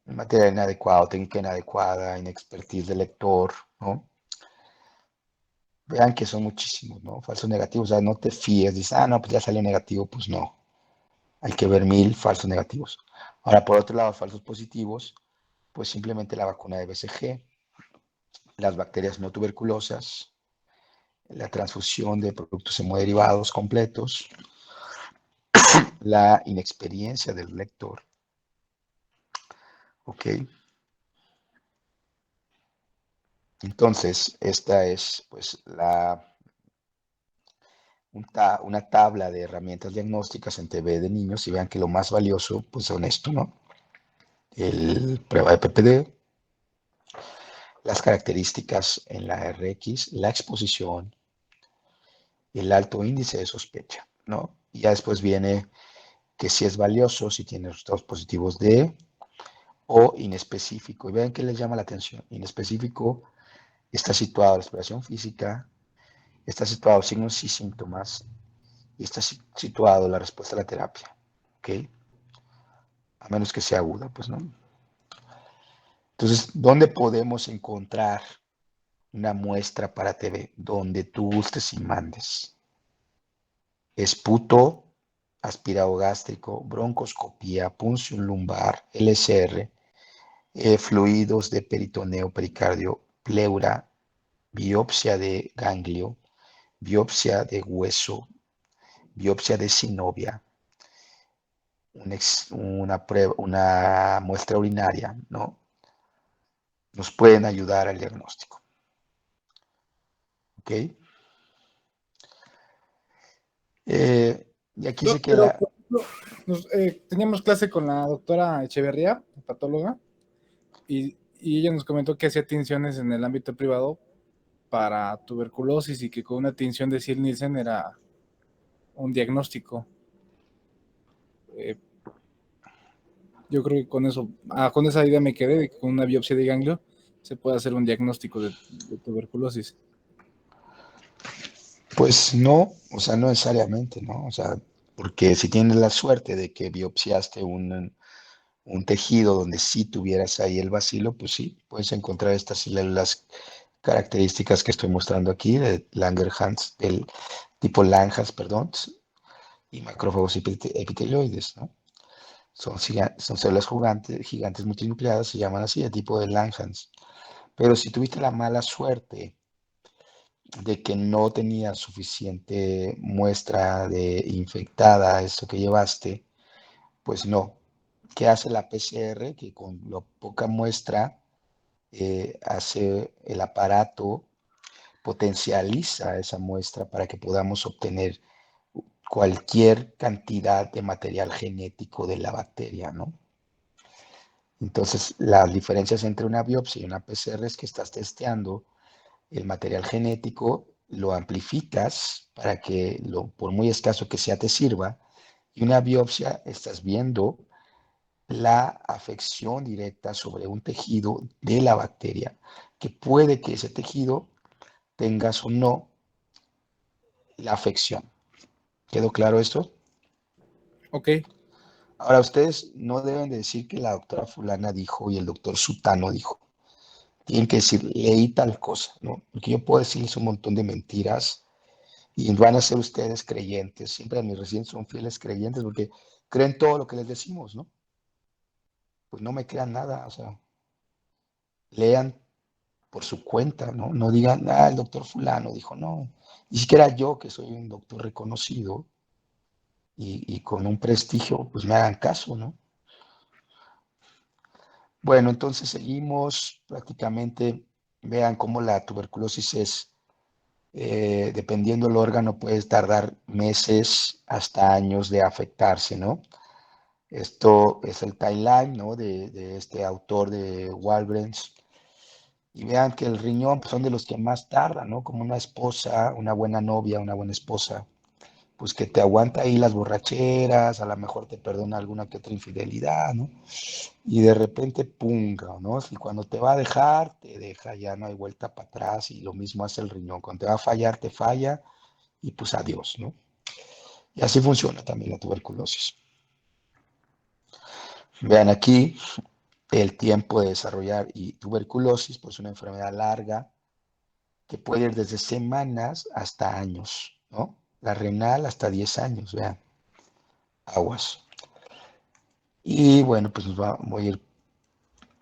material inadecuado, técnica inadecuada, inexpertise del lector, ¿no? Vean que son muchísimos, ¿no? Falsos negativos, o sea, no te fíes, dices, no, pues ya salió negativo, pues no. Hay que ver 1000 falsos negativos. Ahora, por otro lado, falsos positivos, pues simplemente la vacuna de BCG, las bacterias no tuberculosas, la transfusión de productos hemoderivados completos, la inexperiencia del lector, ¿ok? Entonces, esta es pues una tabla de herramientas diagnósticas en TB de niños y vean que lo más valioso pues son esto, ¿no? El prueba de PPD, las características en la RX, la exposición, el alto índice de sospecha, ¿no? Y ya después viene que si es valioso, si tiene resultados positivos de o inespecífico. Y vean que les llama la atención. Inespecífico está situado la exploración física, está situado signos y síntomas, y está situado la respuesta a la terapia, ¿ok? A menos que sea aguda, pues no. Entonces, ¿dónde podemos encontrar una muestra para TB? Donde tú gustes y mandes. Esputo, aspirado gástrico, broncoscopía, punción lumbar, LSR, fluidos de peritoneo, pericardio, pleura, biopsia de ganglio, biopsia de hueso, biopsia de sinovia, una muestra urinaria, ¿no? Nos pueden ayudar al diagnóstico. ¿Ok? Y aquí se Pero, queda. por ejemplo, teníamos clase con la doctora Echeverría, patóloga, y ella nos comentó que hacía tinciones en el ámbito privado para tuberculosis y que con una tinción de Sil Nielsen era un diagnóstico. Yo creo que con eso, con esa idea me quedé, de que con una biopsia de ganglio se puede hacer un diagnóstico de tuberculosis. Pues no, o sea, no necesariamente, ¿no? O sea, porque si tienes la suerte de que biopsiaste un tejido donde sí tuvieras ahí el bacilo, pues sí, puedes encontrar estas células características que estoy mostrando aquí, de Langerhans, del tipo Langhans, perdón, y macrófagos epitelioides, ¿no? Son células gigantes multinucleadas, se llaman así, de tipo de Langhans. Pero si tuviste la mala suerte de que no tenías suficiente muestra de infectada, eso que llevaste, pues no. ¿Qué hace la PCR? Que con la poca muestra hace el aparato, potencializa esa muestra para que podamos obtener cualquier cantidad de material genético de la bacteria, ¿no? Entonces, las diferencias entre una biopsia y una PCR es que estás testeando el material genético, lo amplificas para que, por muy escaso que sea, te sirva, y una biopsia estás viendo la afección directa sobre un tejido de la bacteria, que puede que ese tejido tengas o no la afección. ¿Quedó claro esto? Ok, Ahora, ustedes no deben de decir que la doctora fulana dijo y el doctor sutano dijo. Tienen que decir, leí tal cosa, ¿no? Porque yo puedo decirles un montón de mentiras y van a ser ustedes creyentes. Siempre a mis residentes son fieles creyentes porque creen todo lo que les decimos, ¿no? Pues no me crean nada, o sea, lean por su cuenta, ¿no? No digan, el doctor fulano dijo, no. Ni siquiera yo, que soy un doctor reconocido y con un prestigio, pues me hagan caso, ¿no? Bueno, entonces seguimos prácticamente, vean cómo la tuberculosis es, dependiendo del órgano, puede tardar meses hasta años de afectarse, ¿no? Esto es el timeline, ¿no? De este autor de Walgreens. Y vean que el riñón pues, son de los que más tardan, ¿no? Como una esposa, una buena novia, una buena esposa, pues que te aguanta ahí las borracheras, a lo mejor te perdona alguna que otra infidelidad, ¿no? Y de repente, punga, ¿no? Y cuando te va a dejar, te deja, ya no hay vuelta para atrás y lo mismo hace el riñón. Cuando te va a fallar, te falla y pues adiós, ¿no? Y así funciona también la tuberculosis. Vean aquí el tiempo de desarrollar y tuberculosis, pues una enfermedad larga que puede ir desde semanas hasta años, ¿no? La renal hasta 10 años, vean, aguas. Y bueno, pues voy a ir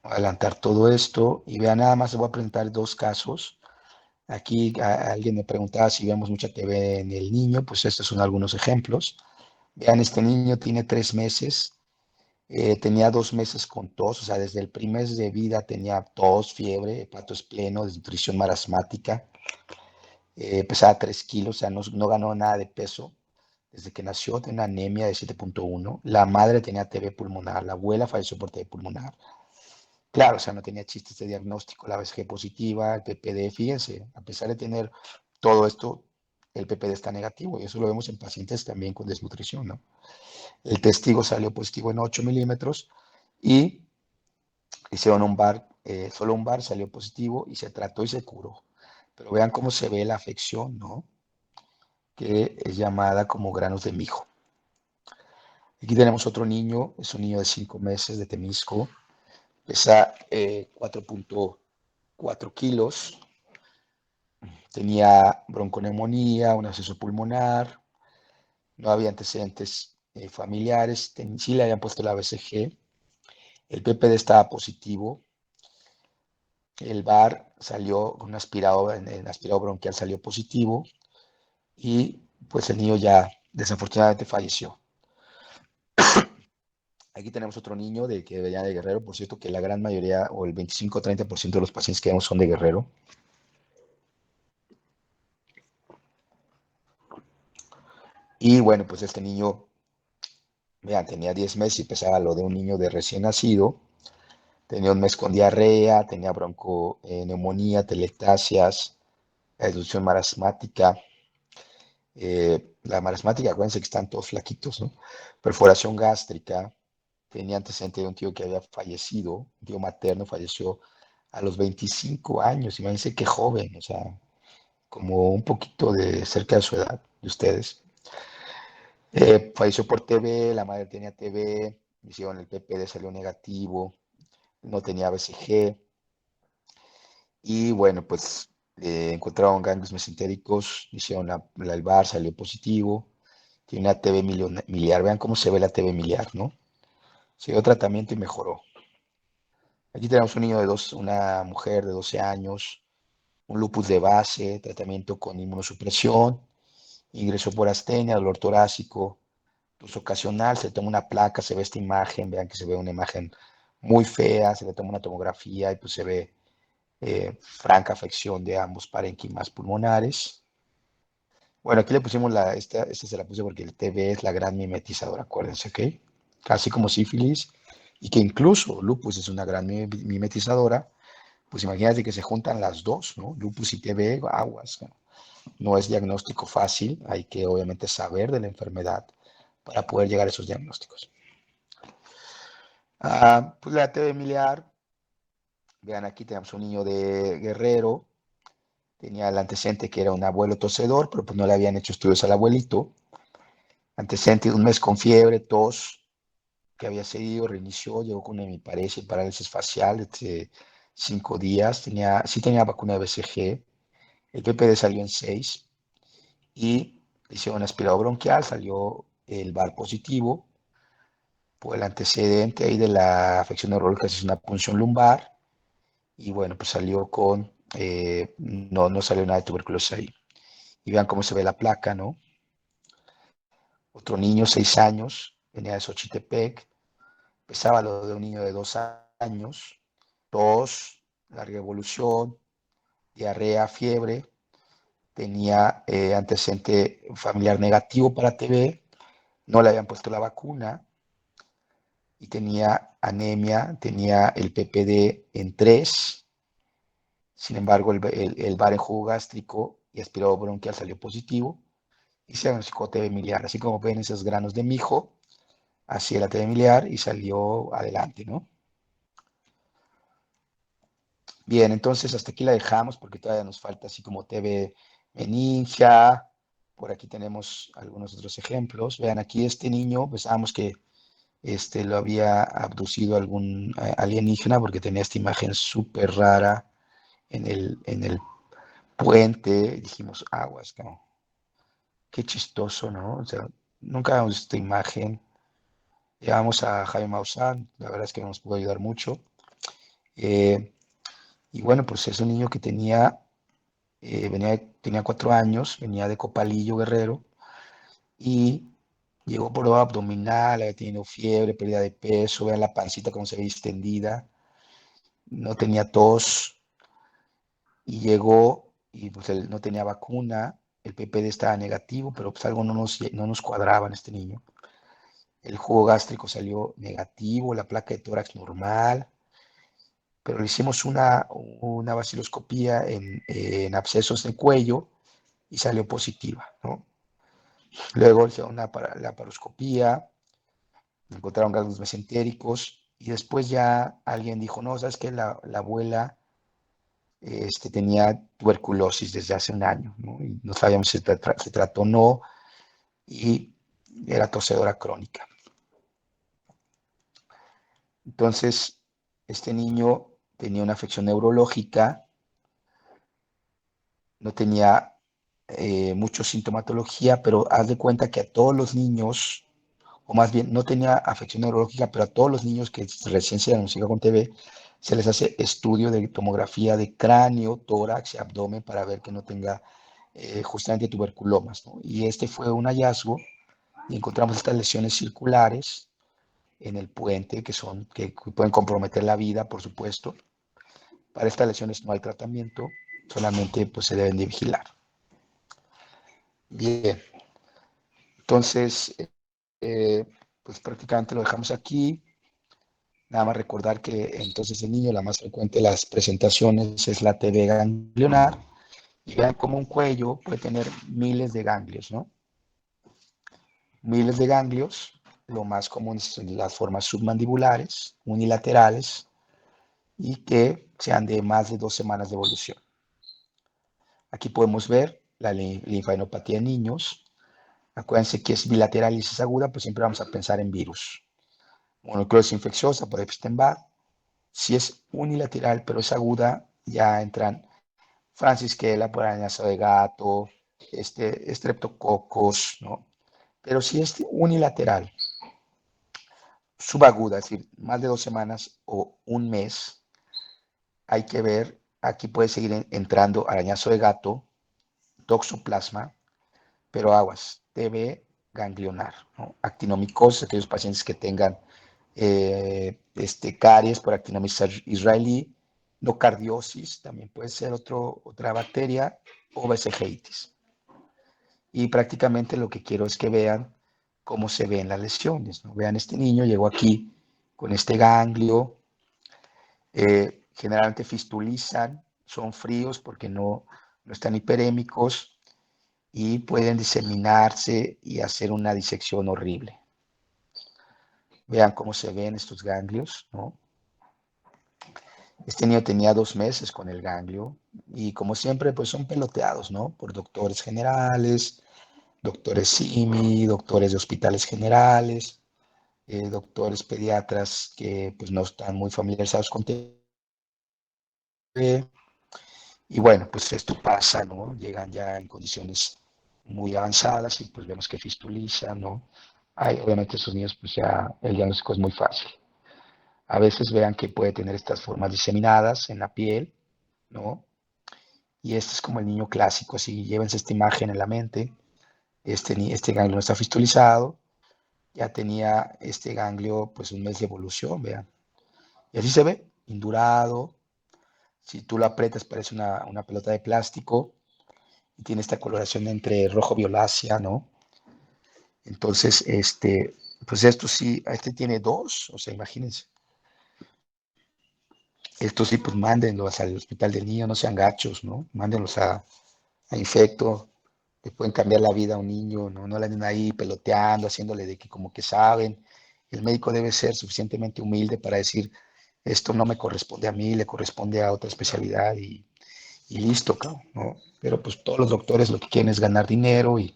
a adelantar todo esto y vean, nada más les voy a presentar dos casos. Aquí alguien me preguntaba si vemos mucha TV en el niño, pues estos son algunos ejemplos. Vean, este niño tiene 3 meses, tenía 2 meses con tos, o sea, desde el primer mes de vida tenía tos, fiebre, hepato espleno, desnutrición marasmática, pesaba 3 kilos, o sea, no ganó nada de peso. Desde que nació tenía una anemia de 7.1. La madre tenía TB pulmonar, la abuela falleció por TB pulmonar. Claro, o sea, no tenía chistes de diagnóstico, la BCG positiva, el PPD, fíjense, a pesar de tener todo esto, el PPD está negativo y eso lo vemos en pacientes también con desnutrición, ¿no? El testigo salió positivo en 8 milímetros y hicieron solo un bar salió positivo y se trató y se curó. Pero vean cómo se ve la afección, ¿no? Que es llamada como granos de mijo. Aquí tenemos otro niño, es un niño de 5 meses de Temisco, pesa 4.4 kilos, tenía bronconeumonía, un acceso pulmonar, no había antecedentes familiares, sí le habían puesto la BCG, el PPD estaba positivo, el VAR salió con un aspirado, en el aspirado bronquial salió positivo y pues el niño ya desafortunadamente falleció. Aquí tenemos otro niño que venía de Guerrero, por cierto que la gran mayoría o el 25-30% de los pacientes que vemos son de Guerrero. Y bueno, pues este niño, vean, tenía 10 meses y pesaba lo de un niño de recién nacido. Tenía un mes con diarrea, tenía bronconeumonía, telectasias, reducción marasmática. La marasmática, acuérdense que están todos flaquitos, ¿no? Perforación gástrica, tenía antecedente de un tío que había fallecido, un tío materno falleció a los 25 años, imagínense qué joven, o sea, como un poquito de cerca de su edad de ustedes. Falleció por TB, la madre tenía TB, hicieron el PPD, salió negativo, no tenía BCG, y bueno, pues encontraron ganglios mesentéricos, hicieron el VAR, salió positivo, tiene una TB miliar, vean cómo se ve la TB miliar, ¿no? Se dio tratamiento y mejoró. Aquí tenemos un niño una mujer de 12 años, un lupus de base, tratamiento con inmunosupresión, ingresó por astenia, dolor torácico, pues ocasional, se toma una placa, se ve esta imagen, vean que se ve una imagen muy fea, se le toma una tomografía y pues se ve franca afección de ambos parénquimas pulmonares. Bueno, aquí le pusimos esta se la puse porque el TB es la gran mimetizadora, acuérdense, ¿ok? Casi como sífilis, y que incluso lupus es una gran mimetizadora, pues imagínate que se juntan las dos, ¿no? Lupus y TB, aguas, ¿no? No es diagnóstico fácil, hay que obviamente saber de la enfermedad para poder llegar a esos diagnósticos. Pues la TB miliar, vean aquí tenemos un niño de Guerrero, tenía el antecedente que era un abuelo tosedor, pero pues no le habían hecho estudios al abuelito. Antecedente de un mes con fiebre, tos, que había seguido, reinició, llegó con hemiparesia y parálisis facial de 5 días, sí tenía vacuna de BCG, el PPD salió en 6 y le hicieron aspirado bronquial, salió el VAR positivo, por el antecedente ahí de la afección neurológica, es una punción lumbar, y bueno, pues salió con, no salió nada de tuberculosis ahí. Y vean cómo se ve la placa, ¿no? Otro niño, 6 años, venía de Xochitepec, pesaba lo de un niño de 2 años, tos, larga evolución, diarrea, fiebre, tenía antecedente familiar negativo para TB, no le habían puesto la vacuna y tenía anemia, tenía el PPD en 3, sin embargo el VAR en jugo gástrico y aspirado bronquial salió positivo y se diagnosticó TB miliar, así como ven esos granos de mijo, así era TB miliar y salió adelante, ¿no? Bien, entonces hasta aquí la dejamos porque todavía nos falta así como TB meningia. Por aquí tenemos algunos otros ejemplos. Vean, aquí este niño, pensábamos que lo había abducido algún alienígena porque tenía esta imagen súper rara en el puente. Dijimos, aguas, ¿no? Qué chistoso, ¿no? O sea, nunca habíamos visto esta imagen. Llevamos a Jaime Maussan, la verdad es que nos pudo ayudar mucho. Y bueno, pues es un niño que tenía 4 años, venía de Copalillo, Guerrero, y llegó por abdominal, había tenido fiebre, pérdida de peso, vean la pancita como se ve extendida, no tenía tos, y llegó, y pues él no tenía vacuna, el PPD estaba negativo, pero pues algo no nos cuadraba en este niño. El jugo gástrico salió negativo, la placa de tórax normal, pero le hicimos una vaciloscopía en abscesos de cuello y salió positiva, ¿no? Luego hicieron la laparoscopía, encontraron ganglios mesentéricos y después ya alguien dijo, no, sabes que la abuela tenía tuberculosis desde hace un año, ¿no? Y no sabíamos si se trató o no, y era tosedora crónica. Entonces, este niño tenía una afección neurológica, no tenía mucha sintomatología, pero haz de cuenta que a todos los niños, o más bien no tenía afección neurológica, pero a todos los niños que recién se diagnostican con TB, se les hace estudio de tomografía de cráneo, tórax y abdomen para ver que no tenga justamente tuberculomas, ¿no? Y este fue un hallazgo y encontramos estas lesiones circulares en el puente que pueden comprometer la vida, por supuesto. Para estas lesiones no hay tratamiento, solamente pues se deben de vigilar. Bien, entonces pues prácticamente lo dejamos aquí. Nada más recordar que entonces el niño, la más frecuente de las presentaciones es la TB ganglionar Y vean cómo un cuello puede tener miles de ganglios, ¿no? Miles de ganglios. Lo más común son las formas submandibulares, unilaterales, y que sean de más de 2 semanas de evolución. Aquí podemos ver la linfadenopatía en niños. Acuérdense que es bilateral y es aguda, pues siempre vamos a pensar en virus. Mononucleosis infecciosa por Epstein-Barr. Si es unilateral, pero es aguda, ya entran Francisquela por arañazo de gato, estreptococos, ¿no? Pero si es unilateral, subaguda, es decir, más de 2 semanas o un mes, hay que ver, aquí puede seguir entrando arañazo de gato, toxoplasma, pero aguas, debe ganglionar, ¿no? Actinomicosis, aquellos pacientes que tengan caries por actinomyces israelí, nocardiosis, también puede ser otra bacteria, o vesiceitis. Y prácticamente lo que quiero es que vean cómo se ven las lesiones, ¿no? Vean, este niño llegó aquí con este ganglio, generalmente fistulizan, son fríos porque no están hiperémicos y pueden diseminarse y hacer una disección horrible. Vean cómo se ven estos ganglios, ¿no? Este niño tenía 2 meses con el ganglio y como siempre pues son peloteados, ¿no? Por doctores generales, doctores SIMI, doctores de hospitales generales, doctores pediatras que pues no están muy familiarizados con TB. Y bueno, pues esto pasa, ¿no? Llegan ya en condiciones muy avanzadas y pues vemos que fistulizan, ¿no? Obviamente esos niños pues ya el diagnóstico es muy fácil. A veces vean que puede tener estas formas diseminadas en la piel, ¿no? Y este es como el niño clásico, así llévense esta imagen en la mente. Este ganglio no está fistulizado, ya tenía este ganglio pues un mes de evolución, vean. Y así se ve, indurado. Si tú lo aprietas parece una pelota de plástico y tiene esta coloración entre rojo violácea, ¿no? Entonces, pues esto sí, este tiene dos, o sea, imagínense. Estos sí, pues mándenlos al hospital del niño, no sean gachos, ¿no? Mándenlos a infecto, le pueden cambiar la vida a un niño, ¿no? No le anden ahí peloteando, haciéndole de que como que saben. El médico debe ser suficientemente humilde para decir, esto no me corresponde a mí, le corresponde a otra especialidad y listo, cabrón, ¿no? Pero pues todos los doctores lo que quieren es ganar dinero y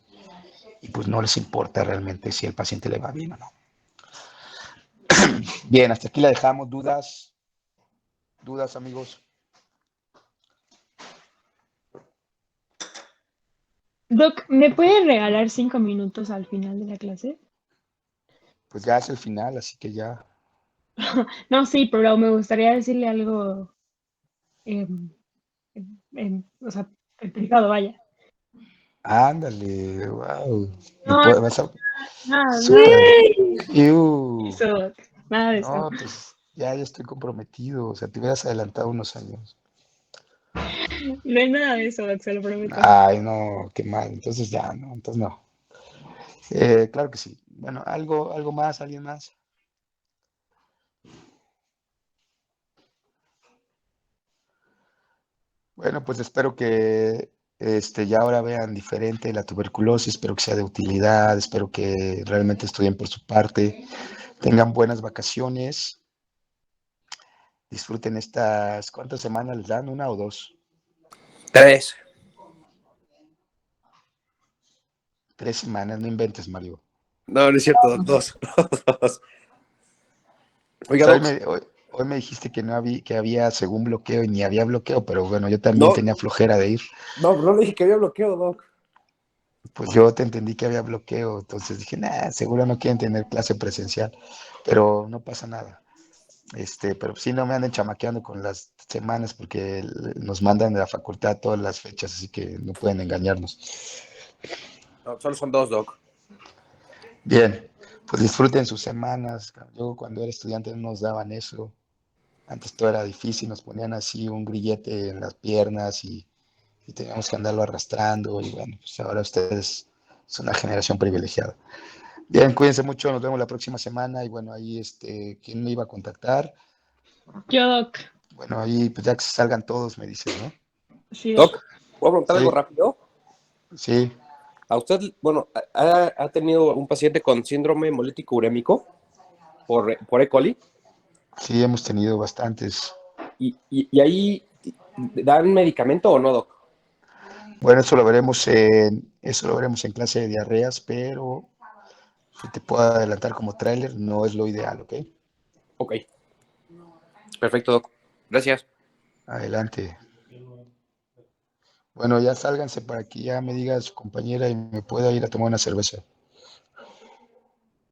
pues no les importa realmente si el paciente le va bien o no. Bien, hasta aquí la dejamos. ¿Dudas? ¿Dudas, amigos? Doc, ¿me puede regalar 5 minutos al final de la clase? Pues ya es el final, así que ya. No, sí, pero me gustaría decirle algo, o sea, explicado, vaya. Ándale, wow. No, Vas a... nada, Súper. nada. Iu. Eso, Doc, nada de eso. No, pues ya estoy comprometido. O sea, te hubieras adelantado unos años. No hay nada de eso, Doc, se lo prometo. Ay, no, qué mal. Entonces ya, no, entonces no. Claro que sí. Bueno, algo más, alguien más. Bueno, pues espero que ya ahora vean diferente la tuberculosis, espero que sea de utilidad, espero que realmente estudien por su parte, tengan buenas vacaciones, disfruten estas, ¿cuántas semanas les dan? ¿Una o dos? 3. 3 semanas, no inventes, Mario. No, no es cierto, 2. Pues Oiga, Doc. hoy me dijiste que no había, que había según bloqueo y ni había bloqueo, pero bueno, yo también No, tenía flojera de ir. no le dije que había bloqueo, Doc. Pues yo te entendí que había bloqueo, entonces dije, nah, seguro no quieren tener clase presencial, pero no pasa nada. Pero sí no me anden chamaqueando con las semanas porque nos mandan de la facultad todas las fechas, así que no pueden engañarnos. No, solo son 2, Doc. Bien, pues disfruten sus semanas. Yo cuando era estudiante no nos daban eso. Antes todo era difícil, nos ponían así un grillete en las piernas y teníamos que andarlo arrastrando. Y bueno, pues ahora ustedes son una generación privilegiada. Bien, cuídense mucho, nos vemos la próxima semana. Y bueno, ahí, ¿quién me iba a contactar? Yo, Doc, Bueno, ahí, pues ya que se salgan todos, me dicen, ¿no? sí, Doc. Doc, ¿Puedo preguntar Sí. algo rápido? Sí, ¿A usted, bueno, ha tenido un paciente con síndrome hemolítico urémico por E. coli? sí, hemos tenido bastantes. ¿Y ahí dan medicamento o no, Doc? Bueno, eso lo veremos en clase de diarreas, pero si te puedo adelantar como tráiler, no es lo ideal, ¿ok? Ok. Perfecto, Doc. Gracias. Adelante. Bueno, ya sálganse para que ya me diga su compañera y me pueda ir a tomar una cerveza.